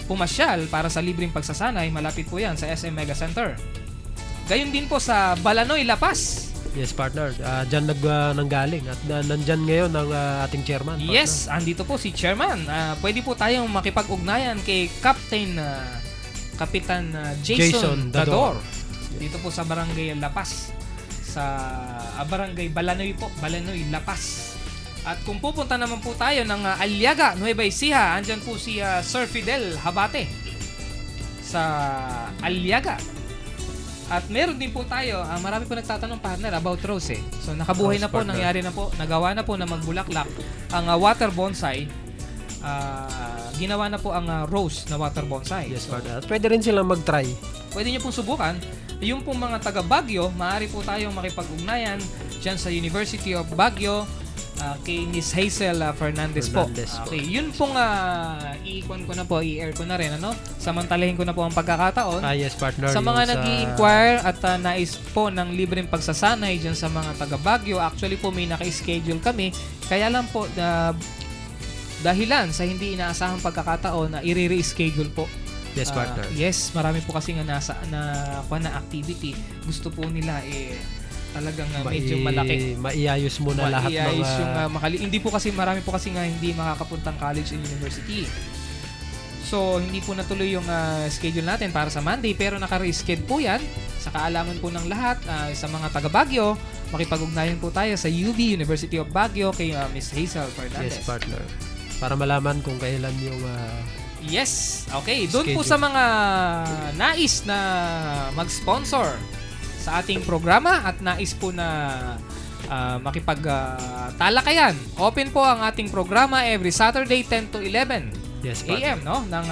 E: pumasyal para sa libreng pagsasanay. Malapit po yan sa SM Mega Center. Gayon din po sa Balanoy, La Paz.
F: Yes, partner. Diyan nanggaling at nandyan ngayon ang ating chairman. Partner.
E: Yes, andito po si Chairman. Pwede po tayong makipag-ugnayan kay Kapitan Jason Dador. Dito po sa Barangay La Paz. Sa Barangay Balanoy po, Balanoy, La Paz. At kung pupunta naman po tayo ng Aliaga, Nueva Ecija, andyan po si Sir Fidel Habate sa Aliaga. At meron din po tayo, marami po nagtatanong partner about rose So nakabuhay
F: Rose
E: na po,
F: partner.
E: nangyari na po, nagawa na po na magbulaklak ang water bonsai. Ginawa na po ang rose na water bonsai.
F: Yes,
E: So,
F: partner. At pwede rin silang mag-try.
E: pwede nyo pong subukan. Yung pong mga taga Baguio, maaari po tayong makipag-ugnayan dyan sa University of Baguio kay Miss Hazel Fernandez po.
F: Fernandez po.
E: Okay, yun pong i-ikon ko na po, i-air ko na rin, ano? Samantalahin ko na po ang pagkakataon.
F: Yes, partner.
E: Sa mga
F: yung
E: nag-i-inquire at nais po ng libreng pagsasanay dyan sa mga taga Baguio, actually po may naka-schedule kami. Kaya lang po, dahilan sa hindi inaasahang pagkakataon na i-reschedule po.
F: Yes, partner.
E: Yes, marami po kasi nga na activity. Gusto po nila talagang medyo malaki.
F: Maiayos mo na lahat ng...
E: Maiayos yung hindi po kasi marami po kasi nga hindi makakapuntang college and university. So, hindi po natuloy yung schedule natin para sa Monday pero naka-reschedule po yan sa kaalaman po ng lahat sa mga taga Baguio. Makipag-ugnayan po tayo sa UB, University of Baguio kay Miss Hazel Fernandez.
F: Yes, partner. Para malaman kung kailan yung...
E: Yes. Okay. Doon po
F: Schedule.
E: sa mga nais na mag-sponsor sa ating programa at nais po na makipag-talakayan. Open po ang ating programa every Saturday 10 to 11
F: yes, partner.
E: AM, no? Ng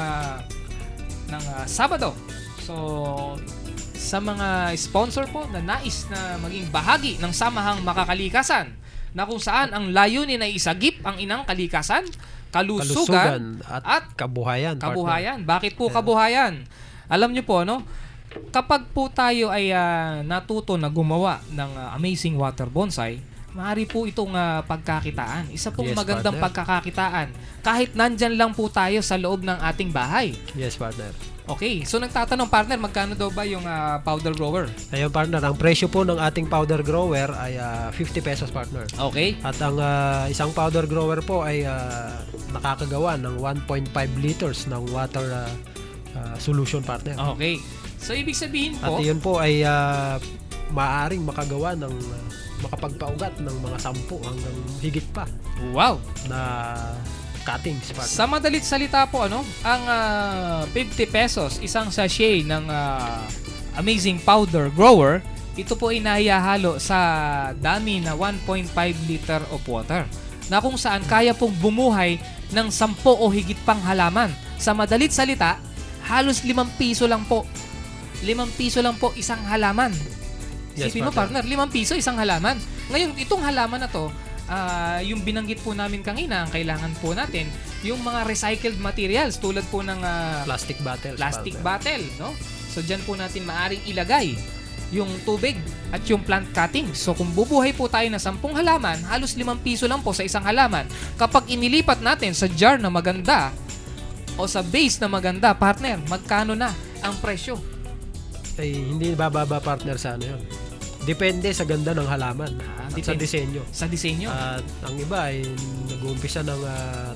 E: Sabado. So, sa mga sponsor po na nais na maging bahagi ng samahang makakalikasan na kung saan ang layunin ay isagip ang inang kalikasan, kalusugan at
F: kabuhayan. partner.
E: kabuhayan. Bakit po kabuhayan? Alam niyo po, no? Kapag po tayo ay natuto na gumawa ng amazing water bonsai, maaari po itong pagkakitaan. Isa pong
F: Yes,
E: magandang
F: partner.
E: pagkakakitaan. Kahit nandyan lang po tayo sa loob ng ating bahay.
F: Yes, partner.
E: Okay, so nagtatanong partner, magkano daw ba yung powder grower?
F: Ayun, partner. Ang presyo po ng ating powder grower ay 50 pesos, partner.
E: Okay.
F: At ang isang powder grower po ay nakakagawa ng 1.5 liters ng water solution, partner.
E: Okay. So ibig sabihin
F: At
E: po,
F: yun po ay maaaring makagawa ng makapagpaugat ng mga 10 hanggang higit pa
E: wow.
F: na cuttings, partner.
E: Sa madalit salita po, ano, ang 50 pesos, isang sachet ng amazing powder grower, ito po ay nahihalo sa dami na 1.5 liter of water na kung saan kaya pong bumuhay ng 10 o higit pang halaman. Sa madalit salita, halos 5 piso lang po. 5 piso lang po isang halaman.
F: Yes,
E: Isipin mo,
F: partner.
E: partner, 5 piso isang halaman. Ngayon, itong halaman na to, yung binanggit po namin kanina, ang kailangan po natin, yung mga recycled materials tulad po ng
F: Plastic bottles,
E: plastic
F: partner.
E: bottle, no? So dyan po natin maaring ilagay yung tubig at yung plant cutting. So kung bubuhay po tayo na 10 halaman, halos 5 piso lang po sa isang halaman. Kapag inilipat natin sa jar na maganda o sa base na maganda, partner, magkano na ang presyo?
F: Ay hindi bababa, partner, sa ano yun. Depende sa ganda ng halaman at sa
E: depende.
F: disenyo.
E: Sa disenyo.
F: At ang iba ay nag-uumpisa ng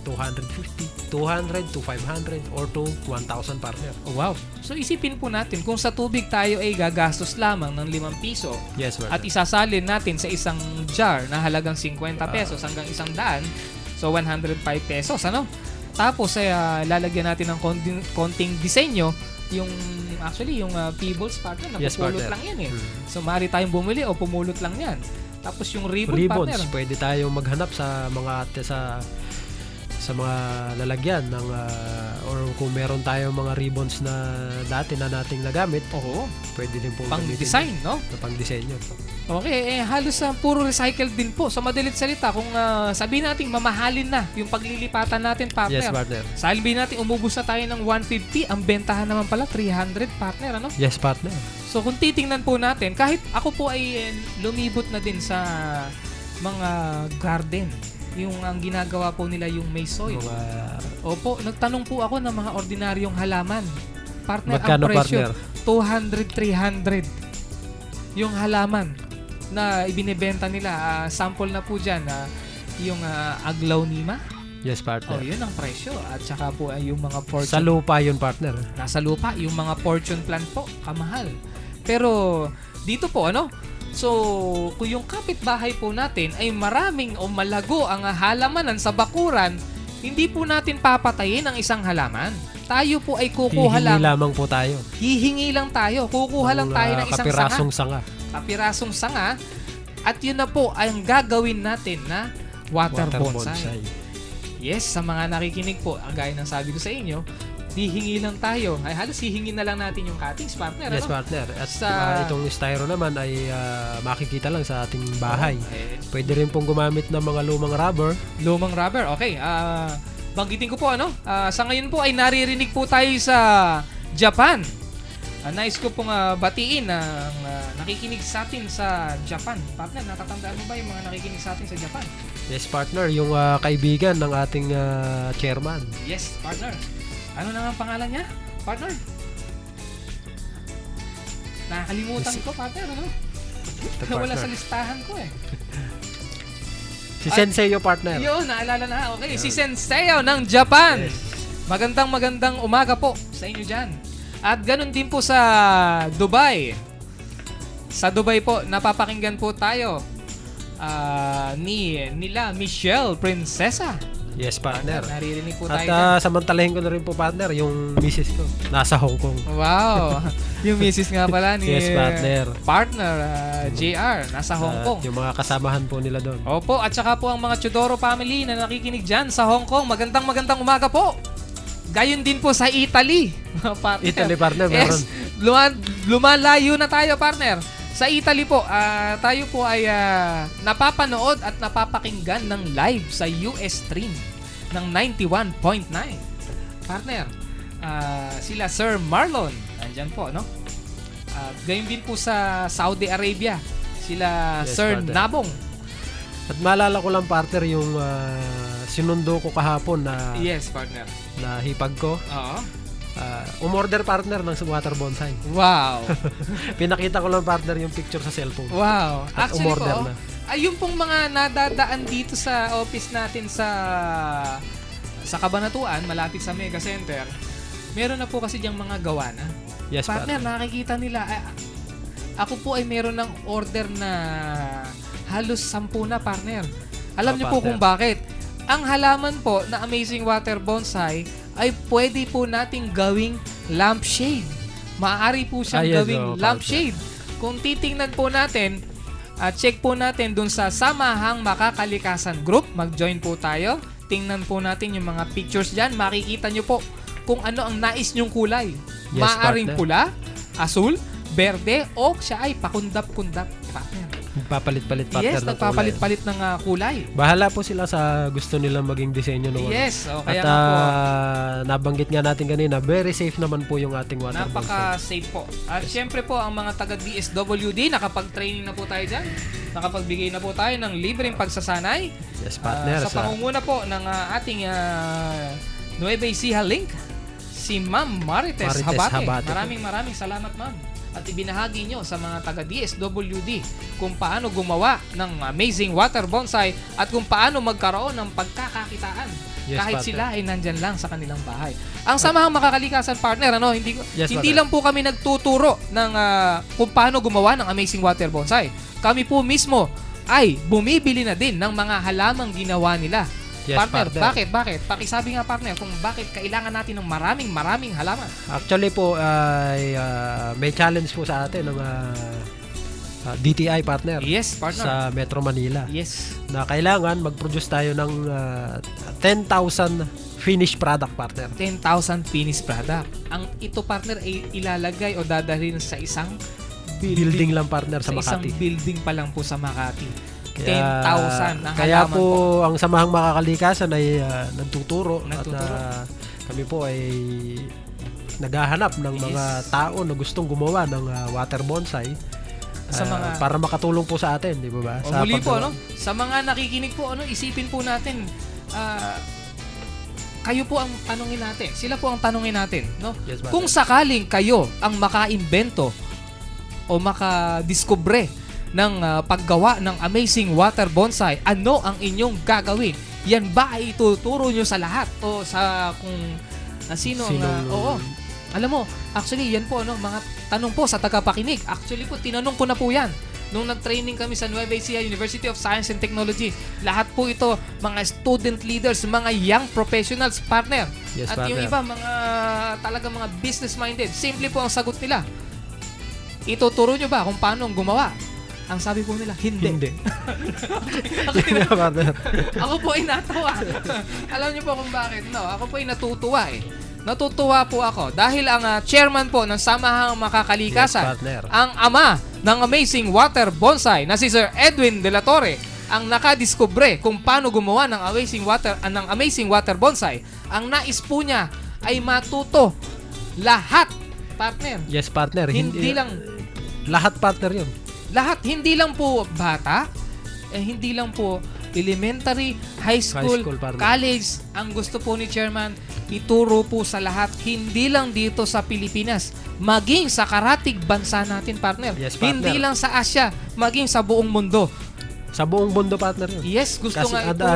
F: 250, 200 to 500 or to 1,000, partner.
E: Oh, wow. So isipin po natin kung sa tubig tayo ay gagastos lamang ng 5 piso
F: Yes, partner.
E: at isasalin natin sa isang jar na halagang 50 pesos hanggang 100, so 105 pesos, ano? Tapos ay lalagyan natin ng konting disenyo, yung actually yung pebbles, partner,
F: Yes,
E: napupulot
F: partner.
E: lang yan eh. So maaari tayong bumili o pumulot lang yan. Tapos yung ribbon,
F: Ribbons,
E: partner.
F: pwede tayong maghanap sa mga sa mga lalagyan ng or kung meron tayong mga ribbons na dati na nating nagamit,
E: Oo,
F: pwede din po
E: pang
F: gamitin
E: design, no?
F: na pang disenyo.
E: Okay, halos puro recycled din po. Sa madalit salita, kung sabihin natin mamahalin na yung paglilipatan natin, partner.
F: Yes, partner.
E: Sabihin natin umubos na tayo ng 150, ang bentahan naman pala 300, partner, ano?
F: Yes, partner.
E: So kung titingnan po natin, kahit ako po ay lumibot na din sa mga garden, yung ang ginagawa po nila yung may soil.
F: Mga
E: Opo, nagtanong po ako ng mga ordinaryong halaman. Partner,
F: Magkano,
E: ang presyo,
F: partner?
E: 200, 300 yung halaman na ibinebenta nila. Sample na po dyan, yung aglaonema.
F: Yes,
E: Oh,
F: partner.
E: yun ang presyo. At saka po ay yung mga fortune.
F: Sa lupa yun, partner.
E: Nasa lupa, yung mga fortune plant po, kamahal. Pero dito po, ano? So, kung yung kapitbahay po natin ay maraming o malago ang halamanan sa bakuran, hindi po natin papatayin ang isang halaman. Tayo po ay kukuha
F: Hihingi
E: lang.
F: lamang po tayo.
E: Hihingi lang tayo. Kukuha lang tayo ng isang
F: kapirasong sanga.
E: kapirasong sanga. At yun na po ay ang gagawin natin na water, bonsai. Yes, sa mga nakikinig po, gaya ng sabi ko sa inyo, hihingi lang tayo. Ay halos hihingi na lang natin yung cuttings, partner.
F: Yes,
E: ano?
F: partner. At
E: Sa-
F: itong styro naman ay makikita lang sa ating bahay.
E: Eh,
F: Pwede rin pong gumamit ng mga lumang rubber.
E: lumang rubber. Okay, banggitin ko po sa ngayon po ay naririnig po tayo sa Japan. Nais ko pong batiin ang nakikinig sa atin sa Japan. Partner, natatandaan mo ba yung mga nakikinig sa atin sa Japan?
F: Yes, partner. Yung kaibigan ng ating chairman.
E: Yes, partner. Ano na ang pangalan niya? Partner? Nakakalimutan ko, partner. Ano?
F: Ito,
E: Wala
F: partner.
E: sa listahan ko eh.
F: Si Sensei yung partner.
E: Yun, naalala na. Okay, si Senseo ng Japan.
F: Yes.
E: Magandang umaga po sa inyo dyan. At ganun din po sa Dubai. Sa Dubai po, napapakinggan po tayo nila Michelle Princesa.
F: Yes, partner.
E: Naririnig po
F: At
E: tayo dyan.
F: samantalahin ko na rin po, partner, yung misis ko. Nasa Hong Kong.
E: Wow! Yung misis nga pala ni
F: Yes, partner.
E: JR, nasa Hong Kong.
F: Yung mga kasamahan po nila doon.
E: Opo, at saka po ang mga Chudoro family na nakikinig dyan sa Hong Kong. Magandang umaga po. Gayon din po sa Italy. Partner.
F: Italy, partner, meron.
E: Yes, lumalayo na tayo, partner. Sa Italy po, tayo po ay napapanood at napapakinggan ng live sa US stream ng 91.9. Partner, sila Sir Marlon, nandyan po, no? Gayon din po sa Saudi Arabia, sila
F: Yes,
E: Sir
F: partner.
E: Nabong.
F: At maalala ko lang, partner, yung sinundo ko kahapon na
E: Yes, partner.
F: hipag ko.
E: Oo.
F: Umorder, partner, ng water bonsai.
E: Wow.
F: Pinakita ko lang, partner, yung picture sa cellphone.
E: Wow.
F: At
E: Actually
F: umorder
E: po,
F: na.
E: ayun pong mga nadadaan dito sa office natin sa Cabanatuan, malapit sa Mega Center, meron na po kasi diyang mga gawa na.
F: Yes,
E: Partner,
F: partner.
E: nakikita nila. Ako po ay meron ng order na halos 10 na, partner. Alam niyo po
F: partner.
E: kung bakit. Ang halaman po na Amazing Water Bonsai ay pwede po nating gawing lampshade. Maaari po siyang
F: Yes,
E: gawing
F: partner.
E: lampshade. Kung titingnan po natin, check po natin dun sa Samahang Makakalikasan Group. Mag-join po tayo. Tingnan po natin yung mga pictures dyan. Makikita nyo po kung ano ang nais nyong kulay.
F: Yes,
E: Maaring
F: partner.
E: pula, asul, berde, o siya ay pakundap-kundap, partner.
F: Nagpapalit-palit, partner,
E: Yes,
F: ng
E: nagpapalit-palit ng kulay.
F: kulay. Bahala po sila sa gusto nilang maging disenyo ng
E: Yes, o
F: At
E: kaya nga po,
F: nabanggit nga natin kanina, very safe naman po yung ating water bonsai.
E: napaka-safe po. At syempre po, ang mga taga-DSWD, nakapag-training na po tayo dyan. Nakapagbigay na po tayo ng libreng pagsasanay.
F: Yes, partner.
E: Sa pangunguna po ng ating Nueva Ecija link, si Ma'am Marites
F: Marites
E: Habate.
F: Habate po.
E: Maraming salamat, Ma'am. At ibinahagi nyo sa mga taga-DSWD kung paano gumawa ng amazing water bonsai at kung paano magkaroon ng pagkakakitaan
F: Yes,
E: kahit
F: partner.
E: sila ay nandyan lang sa kanilang bahay. Ang Samahang Makakalikasan, partner, hindi
F: Yes,
E: hindi
F: partner.
E: lang po kami nagtuturo ng kung paano gumawa ng amazing water bonsai. Kami po mismo ay bumibili na din ng mga halamang ginawa nila.
F: Yes,
E: partner,
F: partner.
E: bakit? Pakisabi nga, partner, kung bakit kailangan natin ng maraming halaman.
F: Actually po, ay may challenge po sa atin ng DTI, partner.
E: Yes, partner.
F: Sa Metro Manila.
E: Yes.
F: Na kailangan mag-produce tayo ng 10,000 finished product, partner.
E: 10,000 finished product. Ang ito, partner, ay ilalagay o dadalhin sa isang
F: Building lang, partner, sa
E: isang
F: Makati.
E: building pa lang po sa Makati.
F: Kaya-
E: 10,000 ang
F: Kaya
E: halaman
F: po, ang Samahang Makakalikasan ay nagtuturo.
E: Nagtuturo.
F: At kami po ay naghahanap ng mga
E: Yes.
F: tao na gustong gumawa ng water bonsai
E: Sa mga-
F: para makatulong po sa atin, di ba ba?
E: O muli po, sa mga nakikinig po, isipin po natin, kayo po ang tanungin natin. Sila po ang tanungin natin, no?
F: Yes, partner.
E: Kung sakaling kayo ang makaimbento o makadiskubre ng paggawa ng amazing water bonsai, ano ang inyong gagawin? Yan ba ay ituturo nyo sa lahat o sa kung sino ang oo. Alam mo, actually yan po mga tanong po sa tagapakinig. Actually po tinanong ko na po yan nung nag-training kami sa Nueva Ecija University of Science and Technology. Lahat po ito, mga student leaders, mga young professionals, partner.
F: Yes,
E: At yung
F: partner.
E: iba, talaga mga business-minded. Simple po ang sagot nila. Ituturo nyo ba kung paano gumawa? Ang sabi po nila, hindi.
F: Hindi.
E: Ako,
F: partner.
E: ako po ay natawa. Alam niyo po kung bakit? No, ako po ay natutuwa eh. Natutuwa po ako dahil ang chairman po ng Samahang Makakalikasan,
F: Yes, partner.
E: ang ama ng Amazing Water Bonsai na si Sir Edwin De La Torre, ang nakadiskubre kung paano gumawa ng Amazing Water Bonsai. Ang nais po niya ay matuto lahat, partner.
F: Yes, partner.
E: Hindi lang
F: Lahat partner yun.
E: lahat, hindi lang po bata, hindi lang po elementary, high school,
F: partner.
E: college. Ang gusto po ni Chairman, ituro po sa lahat, hindi lang dito sa Pilipinas, maging sa karatig bansa natin, partner.
F: Yes, partner.
E: Hindi lang sa Asia, maging sa buong mundo.
F: Sa buong mundo, partner yun.
E: Yes, gusto
F: Kasi
E: nga ituro.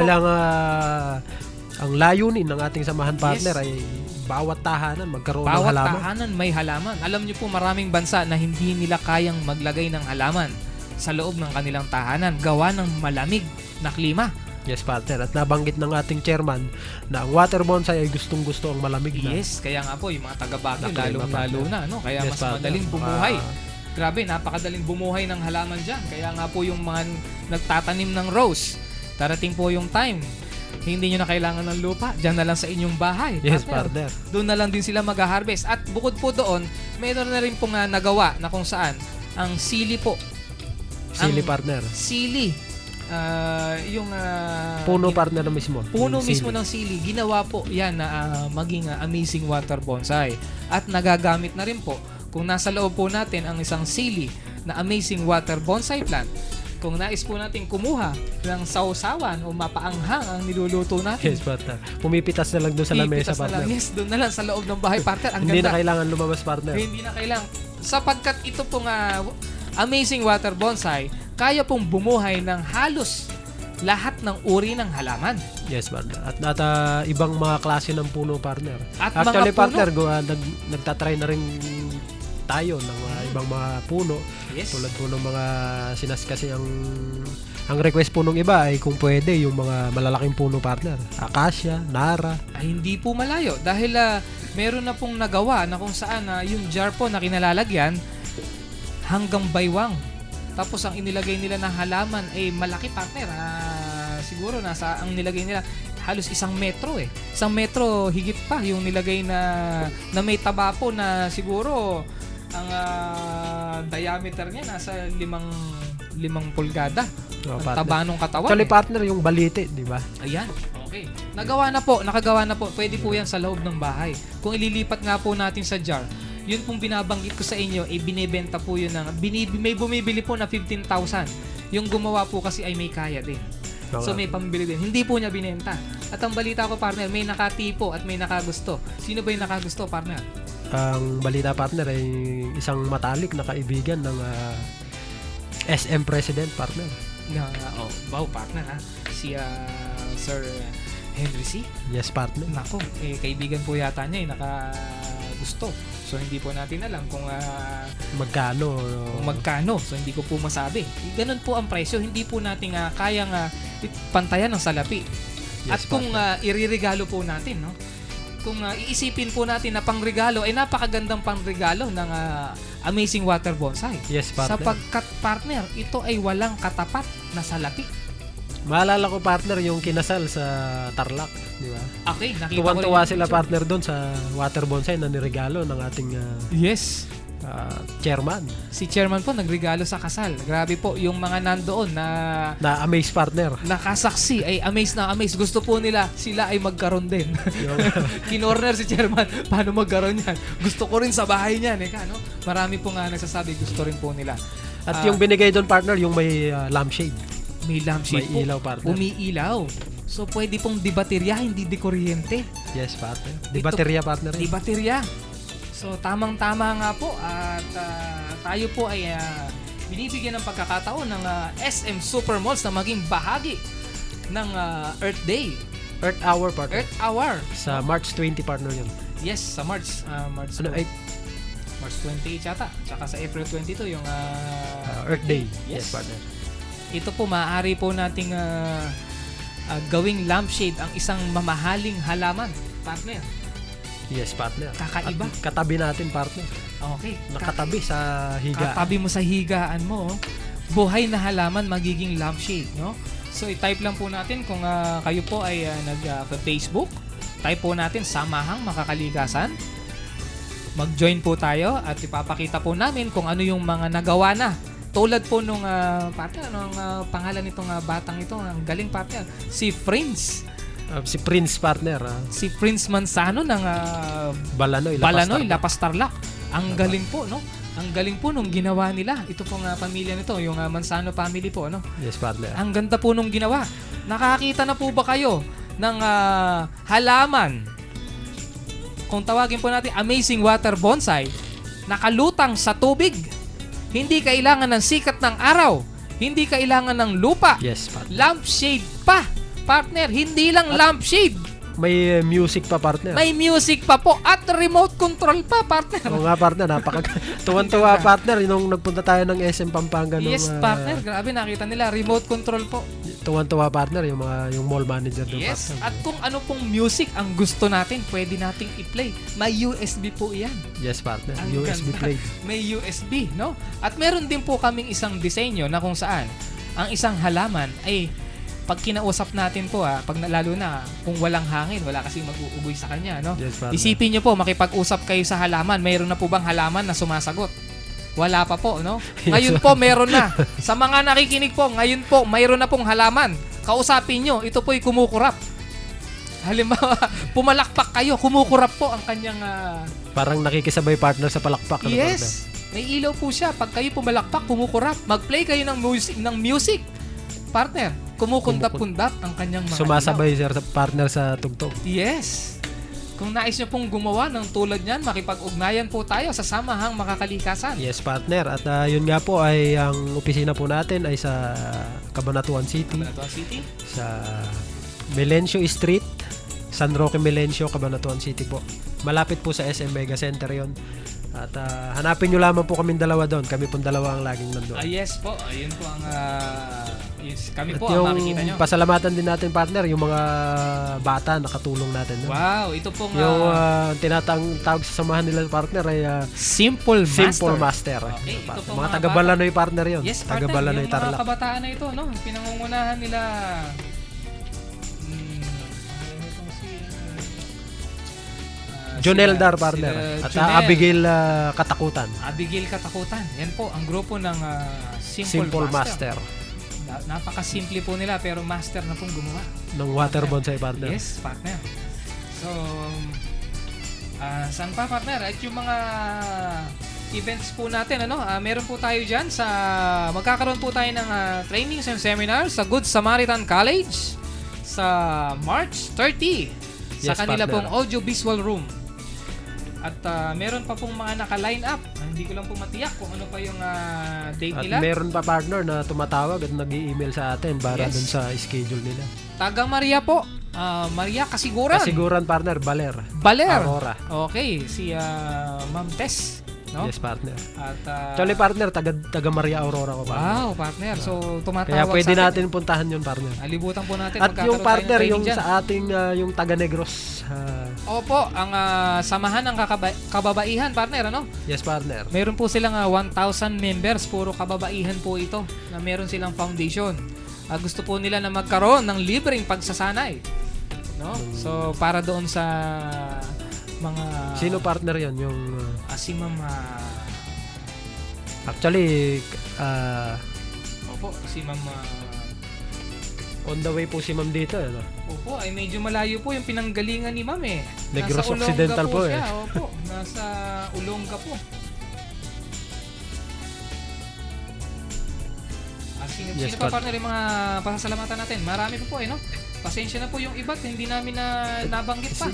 F: ang layunin ng ating samahan partner
E: Yes.
F: ay bawat tahanan magkaroon ng
E: Bawat
F: halaman.
E: tahanan may halaman. Alam niyo po, maraming bansa na hindi nila kayang maglagay ng halaman sa loob ng kanilang tahanan, gawa ng malamig na klima.
F: Yes, partner. At nabanggit ng ating chairman na ang water bonsai ay gustong-gusto ang malamig na.
E: Yes, kaya nga po yung mga taga-Baguio,
F: Na klima,
E: lalo na, no? Kaya
F: Yes,
E: mas
F: partner.
E: madaling bumuhay.
F: Ah.
E: Grabe, napakadaling bumuhay ng halaman dyan. Kaya nga po yung mga nagtatanim ng rose, darating po yung time, hindi nyo na kailangan ng lupa, dyan na lang sa inyong bahay.
F: Yes, partner.
E: Doon na lang din sila mag-harvest. At bukod po doon, mayroon na rin pong nagawa na kung saan ang sili po.
F: Sili,
E: Ang
F: partner.
E: Sili. Yung
F: Puno, partner na mismo.
E: puno
F: Yung
E: mismo
F: sili.
E: ng sili, ginawa po yan na maging amazing water bonsai. At nagagamit na rin po kung nasa loob po natin ang isang sili na amazing water bonsai plant. Kung nais po natin kumuha ng sausawan o mapaanghang ang niluluto natin,
F: Yes, partner. Pumipitas na lang doon sa lamesa,
E: pipitas na lang.
F: partner.
E: Yes, doon na lang sa loob ng bahay, partner. Ang
F: Hindi na
E: ganda.
F: kailangan lumabas, partner.
E: Hindi na kailangan. Sapagkat ito pong amazing water bonsai, kaya pong bumuhay ng halos lahat ng uri ng halaman.
F: Yes, partner. At ibang mga klase ng puno, partner.
E: At
F: Actually,
E: mga puno.
F: partner, nagtatry na rin tayo ng ibang mga puno.
E: Yes.
F: Tulad po ng mga kasi ang request po nung iba ay kung pwede yung mga malalaking puno, partner. Acacia, Nara.
E: Ay hindi po malayo dahil meron na pong nagawa na kung saan yung jar po na kinalalagyan hanggang baywang. Tapos ang inilagay nila na halaman ay malaki, partner. Siguro ang nilagay nila halos 1 metro eh. 1 metro higit pa yung nilagay na may taba po na siguro ang diameter niya nasa 5 pulgada.
F: Oh,
E: Ang
F: partner.
E: taba nung katawan.
F: Actually,
E: eh.
F: partner, yung balite, di ba?
E: Ayan. Okay. Nakagawa na po. Pwede po yan sa loob ng bahay. Kung ililipat nga po natin sa jar, yun pong binabanggit ko sa inyo, binibenta po yun may bumibili po na 15,000. Yung gumawa po kasi ay may kaya din. So may pambili din. Hindi po niya binenta. At ang balita ko, partner, may nakatipo at may nakagusto. Sino ba yung nakagusto, partner?
F: Ang balita, partner, ay isang matalik na kaibigan ng SM President, partner.
E: Wow, partner ha. Si Sir Henry C.
F: Yes, partner.
E: Nako, kaibigan po yata niya nakagusto. So hindi po natin alam kung
F: Magkano?
E: magkano. So hindi ko po masabi. Ganun po ang presyo. Hindi po natin kayang pantayan ng salapi. At
F: Yes,
E: kung iririgalo po natin, no? Kung iisipin po natin na pangregalo, ay napakagandang pangregalo ng Amazing Water Bonsai.
F: Yes, partner.
E: Sapagkat, partner, ito ay walang katapat na salapi.
F: Maalala ko, partner, yung kinasal sa Tarlac, di ba?
E: Okay, nakita ko
F: Tuwang-tuwa
E: yung
F: sila,
E: picture.
F: partner, doon sa water bonsai na niregalo ng ating
E: Yes.
F: chairman.
E: Si chairman po nagregalo sa kasal. Grabe po, yung mga nandoon na
F: Na-amaze, partner.
E: nakasaksi ay amazed na amazed. Gusto po nila sila ay magkaroon din.
F: Yung,
E: Kinorner si chairman, paano magkaroon yan? Gusto ko rin sa bahay niyan. No? Marami po nga nagsasabi, gusto rin po nila.
F: at yung binigay doon, partner, yung may lampshade.
E: May lampshade
F: May
E: po.
F: ilaw, partner.
E: Umiilaw. So pwede pong di baterya, hindi di kuryente.
F: Yes, partner. Di baterya, partner.
E: Di baterya. So tamang-tama nga po at tayo po ay binibigyan ng pagkakataon ng SM Supermalls na maging bahagi ng Earth Day,
F: Earth Hour, partner.
E: Earth Hour.
F: Sa March 20, partner yun.
E: Yes, sa March
F: Ano,
E: 20.
F: ay,
E: March 28 yata. Tsaka sa April 22 yung
F: Earth Day.
E: Yes.
F: Yes, partner.
E: Ito po, maaari po nating gawing lampshade ang isang mamahaling halaman, partner.
F: Yes, partner.
E: Kakaiba.
F: At katabi natin, partner.
E: Okay.
F: Nakatabi sa higa.
E: Katabi mo sa higaan mo, buhay na halaman magiging lampshade, no? So, i-type lang po natin kung kayo po ay nag-Facebook. Type po natin, Samahang Makakalikasan. Mag-join po tayo at ipapakita po namin kung ano yung mga nagawa na. Tulad po nung partner, anong pangalan nitong batang ito, ang galing partner, si Prince.
F: Si Prince, partner.
E: Si Prince Manzano ng
F: Balanoy,
E: Lapas Tarlac. Ang galing po, no? Ang galing po nung ginawa nila. Ito pong pamilya nito, yung Manzano family po, no?
F: Yes, partner.
E: Ang ganda po nung ginawa. Nakakita na po ba kayo ng halaman? Kung tawagin po natin amazing water bonsai, nakalutang sa tubig. Hindi kailangan ng sikat ng araw. Hindi kailangan ng lupa.
F: Yes, partner.
E: Lampshade pa. Partner, hindi lang lampshade.
F: May music pa, partner.
E: May music pa po at remote control pa, partner.
F: Oo nga, partner. Tuwan-tuwa, partner. Nung nagpunta tayo ng SM Pampanga.
E: Yes, partner. Grabe, nakita nila. Remote control po.
F: Tuwan-tuwa, partner. Yung mall manager doon,
E: Yes.
F: partner.
E: At kung ano pong music ang gusto natin, pwede nating i-play. May USB po yan.
F: Yes, partner.
E: Ang
F: USB
E: ganda.
F: play.
E: May USB, no? At meron din po kaming isang disenyo na kung saan ang isang halaman ay pag kinausap natin po pag lalo na kung walang hangin, wala kasing mag-uugoy sa kanya, no?
F: Yes, partner.
E: Isipin nyo po, makipag-usap kayo sa halaman, mayroon na po bang halaman na sumasagot? Wala pa po, no? Ngayon po, meron na. Sa mga nakikinig po, ngayon po, mayroon na pong halaman. Kausapin nyo, ito po'y kumukurap. Halimbawa, pumalakpak kayo, kumukurap po ang kanyang...
F: Parang nakikisabay, partner, sa palakpak. Ano, partner?
E: Yes, may ilaw po siya. Pag kayo pumalakpak, kumukurap. Mag-play kayo ng music. Partner, kumukundap-kundap ang kanyang mga
F: Sumasabay, sir, sa partner sa tugtog.
E: Yes. Kung nais nyo pong gumawa ng tulad niyan, makipag-ugnayan po tayo sa Samahang Makakalikasan.
F: Yes, partner. At yun nga po ay ang opisina po natin ay sa Cabanatuan City.
E: Cabanatuan City.
F: Sa Melencio Street, San Roque Melencio, Cabanatuan City po. Malapit po sa SM Mega Center yon. At hanapin nyo lamang po kaming dalawa doon. Kami pong dalawa ang laging nandoon.
E: Yes po. Ayun po ang... yes, kami
F: At
E: po ang makikita nyo.
F: pasalamatan din natin, partner, yung mga bata na katulong natin. No?
E: Wow, ito pong...
F: Yung tawag sa samahan nila, partner, ay
E: Simple
F: Master.
E: Okay, ito pong
F: Mga
E: mga
F: taga-Balanoy, partner yun.
E: Yes, partner.
F: Taga-Balanoy,
E: Yung mga
F: Tarlac.
E: kabataan na ito, no? Pinangungunahan nila...
F: Jonel Dar, partner. At Abigail Katakutan.
E: Abigail Katakutan. Yan po, ang grupo ng Simple
F: Master.
E: Napaka-simple po nila pero master na pong gumawa.
F: Ng water bonsai, partner.
E: Yes, partner. So, saan pa, partner? At yung mga events po natin, meron po tayo dyan magkakaroon po tayo ng trainings and seminars sa Good Samaritan College sa March 30 sa
F: Yes,
E: kanila
F: partner.
E: pong audio-visual room. At meron pa pong mga naka-line up. Hindi ko lang po matiyak kung ano pa yung date
F: At
E: nila.
F: meron pa, partner, na tumatawag at nag-i-email sa atin para
E: Yes.
F: dun sa schedule nila.
E: Taga Maria po. Maria Kasiguran.
F: Kasiguran, partner, Baler.
E: Baler.
F: Aurora.
E: Okay, si Ma'am Tess, no?
F: Yes, partner.
E: At
F: Actually, partner, taga Maria Aurora ko, partner.
E: wow, partner. So tumatawag
F: Kaya pwede
E: sa atin.
F: natin puntahan yun, partner.
E: Alibutan po natin.
F: At yung
E: magkakaroon tayo ng
F: partner,
E: training
F: yung
E: dyan.
F: sa ating, yung taga Negros.
E: Opo, ang samahan ng kababaihan, partner,
F: Yes, partner.
E: Meron po silang 1,000 members, puro kababaihan po ito, na meron silang foundation. Gusto po nila na magkaroon ng libreng pagsasanay. No? So, para doon sa mga...
F: Sino partner yon? Yung,
E: si Ma'am...
F: actually,
E: opo, si Ma'am...
F: on the way po si ma'am dito.
E: opo, ay medyo malayo po yung pinanggalingan ni Ma'am eh.
F: Negros
E: Nasa Olonga
F: Occidental po
E: siya,
F: eh.
E: Opo, nasa Olonga po. Sino
F: Yes,
E: pa partner yung mga pasasalamatan natin? Marami po no? Pasensya na po yung iba't hindi namin nabanggit pa.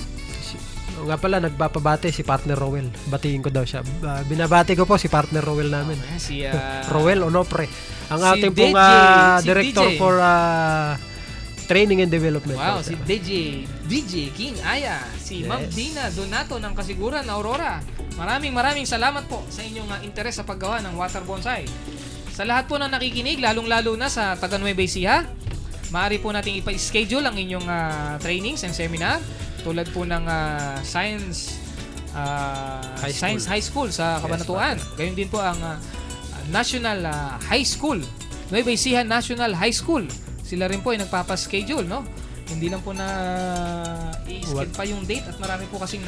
F: O nga pala, nagpapabate si partner Rowel. Batiin ko daw siya. Binabati ko po si partner Rowel namin.
E: Si
F: Rowel Onopre. Ang
E: si
F: ating pong
E: DJ, si
F: director
E: DJ.
F: for Training and Development.
E: Wow,
F: partner.
E: si DJ King Aya, si Ma'am
F: Yes.
E: Dina Donato ng Kasiguran, Aurora. Maraming salamat po sa inyong interes sa paggawa ng water bonsai. Sa lahat po ng nakikinig, lalong-lalo na sa taga Nueva Ecija, maaari po nating ipa-schedule ang inyong trainings and seminar tulad po ng Science High School sa Cabanatuan. Gayon din po ang National High School, Nueva Ecija National High School. Sila rin po ay nagpapa-schedule, no? Hindi lang po na i-skip pa yung date at marami po kasing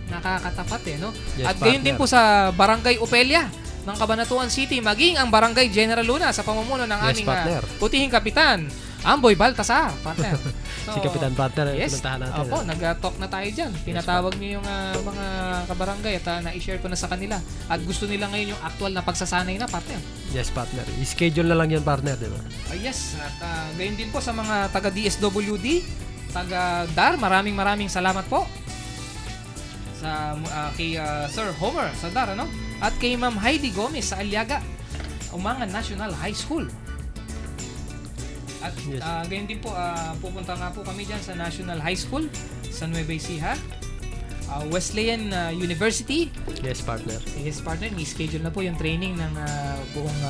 E: nakakatapat no?
F: Yes,
E: At gayon din
F: partner.
E: po sa Barangay Opelia ng Cabanatuan City, maging ang Barangay General Luna sa pamumuno ng
F: Yes,
E: aming
F: partner.
E: putihing kapitan, Amboy Baltasar, partner.
F: Si Kapitan Partner,
E: Yes,
F: pinuntahan natin.
E: opo, nag-talk na tayo dyan. Pinatawag niyo yung mga kabarangay at na-share ko na sa kanila. At gusto nila ngayon yung actual na pagsasanay na, partner.
F: Yes, partner. I-schedule na lang yan, partner, di ba?
E: Yes, at gayon din po sa mga taga DSWD, taga DAR, maraming salamat po sa kay Sir Homer sa DAR, ano? At kay Ma'am Heidi Gomez sa Aliaga, Umangan National High School. At
F: Yes.
E: gayon din po, pupunta nga po kami dyan sa National High School sa Nueva Ecija, Wesleyan University.
F: Yes, partner.
E: Yes, partner, may schedule na po yung training ng buong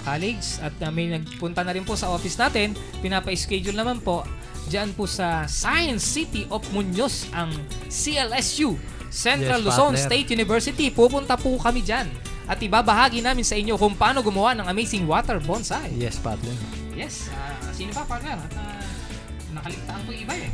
E: college at may nagpunta na rin po sa office natin. Pinapa-schedule naman po dyan po sa Science City of Muñoz, ang CLSU, Central
F: Yes,
E: Luzon
F: partner.
E: State University. Pupunta po kami dyan at ibabahagi namin sa inyo kung paano gumawa ng amazing water bonsai.
F: Yes, partner.
E: Yes, sino pa, partner? At nakaligtaan ko yung iba eh.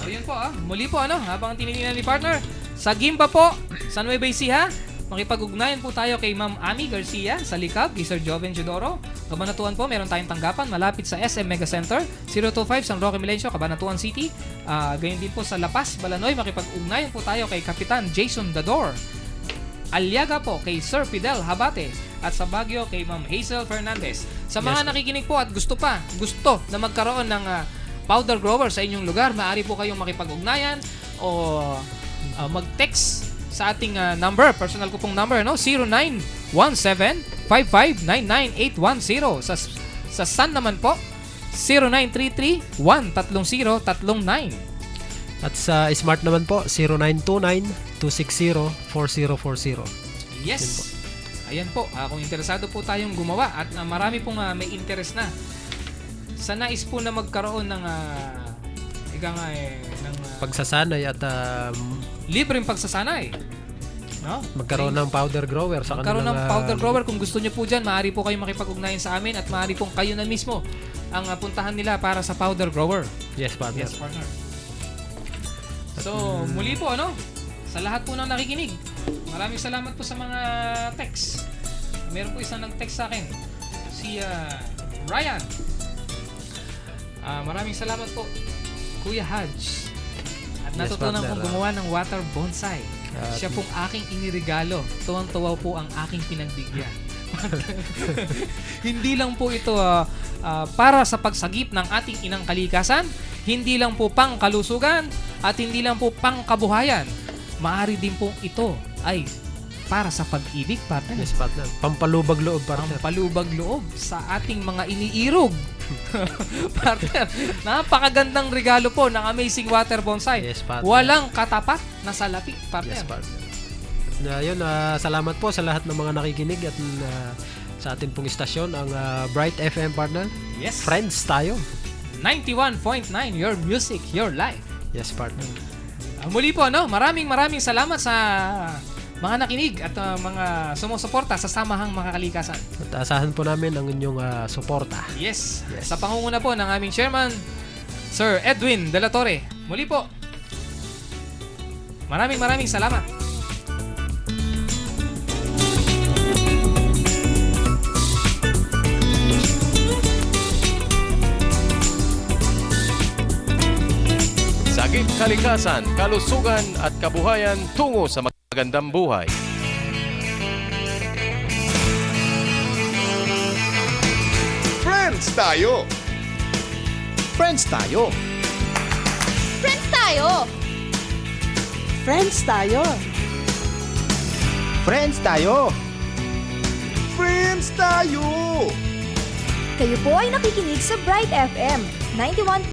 E: So yun po, muli po habang tinitingnan ni partner, sa Gimba po, sa Nueva Ecija, makipag-ugnayan po tayo kay Ma'am Ami Garcia sa Likab, kay Sir Joven Jodoro. Cabanatuan po, meron tayong tanggapan malapit sa SM Mega Center, 025 San Roque Milencio, Cabanatuan City. Ganyan din po sa La Paz, Balanoy, makipag-ugnayan po tayo kay Kapitan Jason Dador. Aliaga po kay Sir Fidel Habate at sa Baguio kay Ma'am Hazel Fernandez. Sa mga
F: Yes,
E: nakikinig po at gusto na magkaroon ng powder grower sa inyong lugar, maaari po kayong makipag-ugnayan o mag-text sa ating number, personal ko pong number, no? 0917-5599-810. Sa Sun naman po, 0933-130-39.
F: At sa Smart naman po, 0929-260-4040.
E: Yes. Ayan po, kung interesado po tayong gumawa at marami pong may interest na sa nais po na magkaroon ng
F: Pagsasanay at
E: libreng pagsasanay. No?
F: magkaroon ng powder grower sa
E: Magkaroon ng
F: kanilang,
E: powder grower. Kung gusto nyo po dyan, maaari po kayong makipag-ugnayan sa amin at maaari pong kayo na mismo ang puntahan nila para sa powder grower.
F: Yes, partner.
E: Yes, partner. So, muli po, sa lahat po ng nakikinig, maraming salamat po sa mga text. Meron po isang nag-text sa akin, si Ryan. Maraming salamat po, Kuya Haj. At natutunan
F: partner.
E: kong gumawa ng water bonsai. Siya pong aking iniregalo. Tuwang-tuwa po ang aking pinagbigyan. Hindi lang po ito para sa pagsagip ng ating inang kalikasan, hindi lang po pang kalusugan, at hindi lang po pang kabuhayan. Maari din po ito ay para sa pag-ibig, partner.
F: Yes, partner. Pampalubag loob,
E: Ang
F: partner.
E: palubag loob sa ating mga iniirog. Partner, napakagandang regalo po ng Amazing Water Bonsai.
F: Yes, partner.
E: Walang katapat na salapi, partner.
F: Yes, partner. Yun, salamat po sa lahat ng mga nakikinig at sa atin pong istasyon, ang Bright FM, partner.
E: Yes.
F: Friends tayo.
E: 91.9, your music, your life.
F: Yes, partner.
E: Muli po, maraming salamat sa mga nakinig at mga sumusuporta sa Samahang Mga Kalikasan.
F: At asahan po namin ang inyong suporta.
E: Yes. Sa pangunguna po ng aming chairman, Sir Edwin De La Torre. Muli po, maraming salamat.
D: Sagip kalikasan, kalusugan at kabuhayan tungo sa magandang buhay.
G: Friends tayo! Friends tayo!
C: Friends tayo!
H: Friends tayo!
G: Friends tayo! Friends tayo!
H: Kayo po ay nakikinig sa Bright FM 91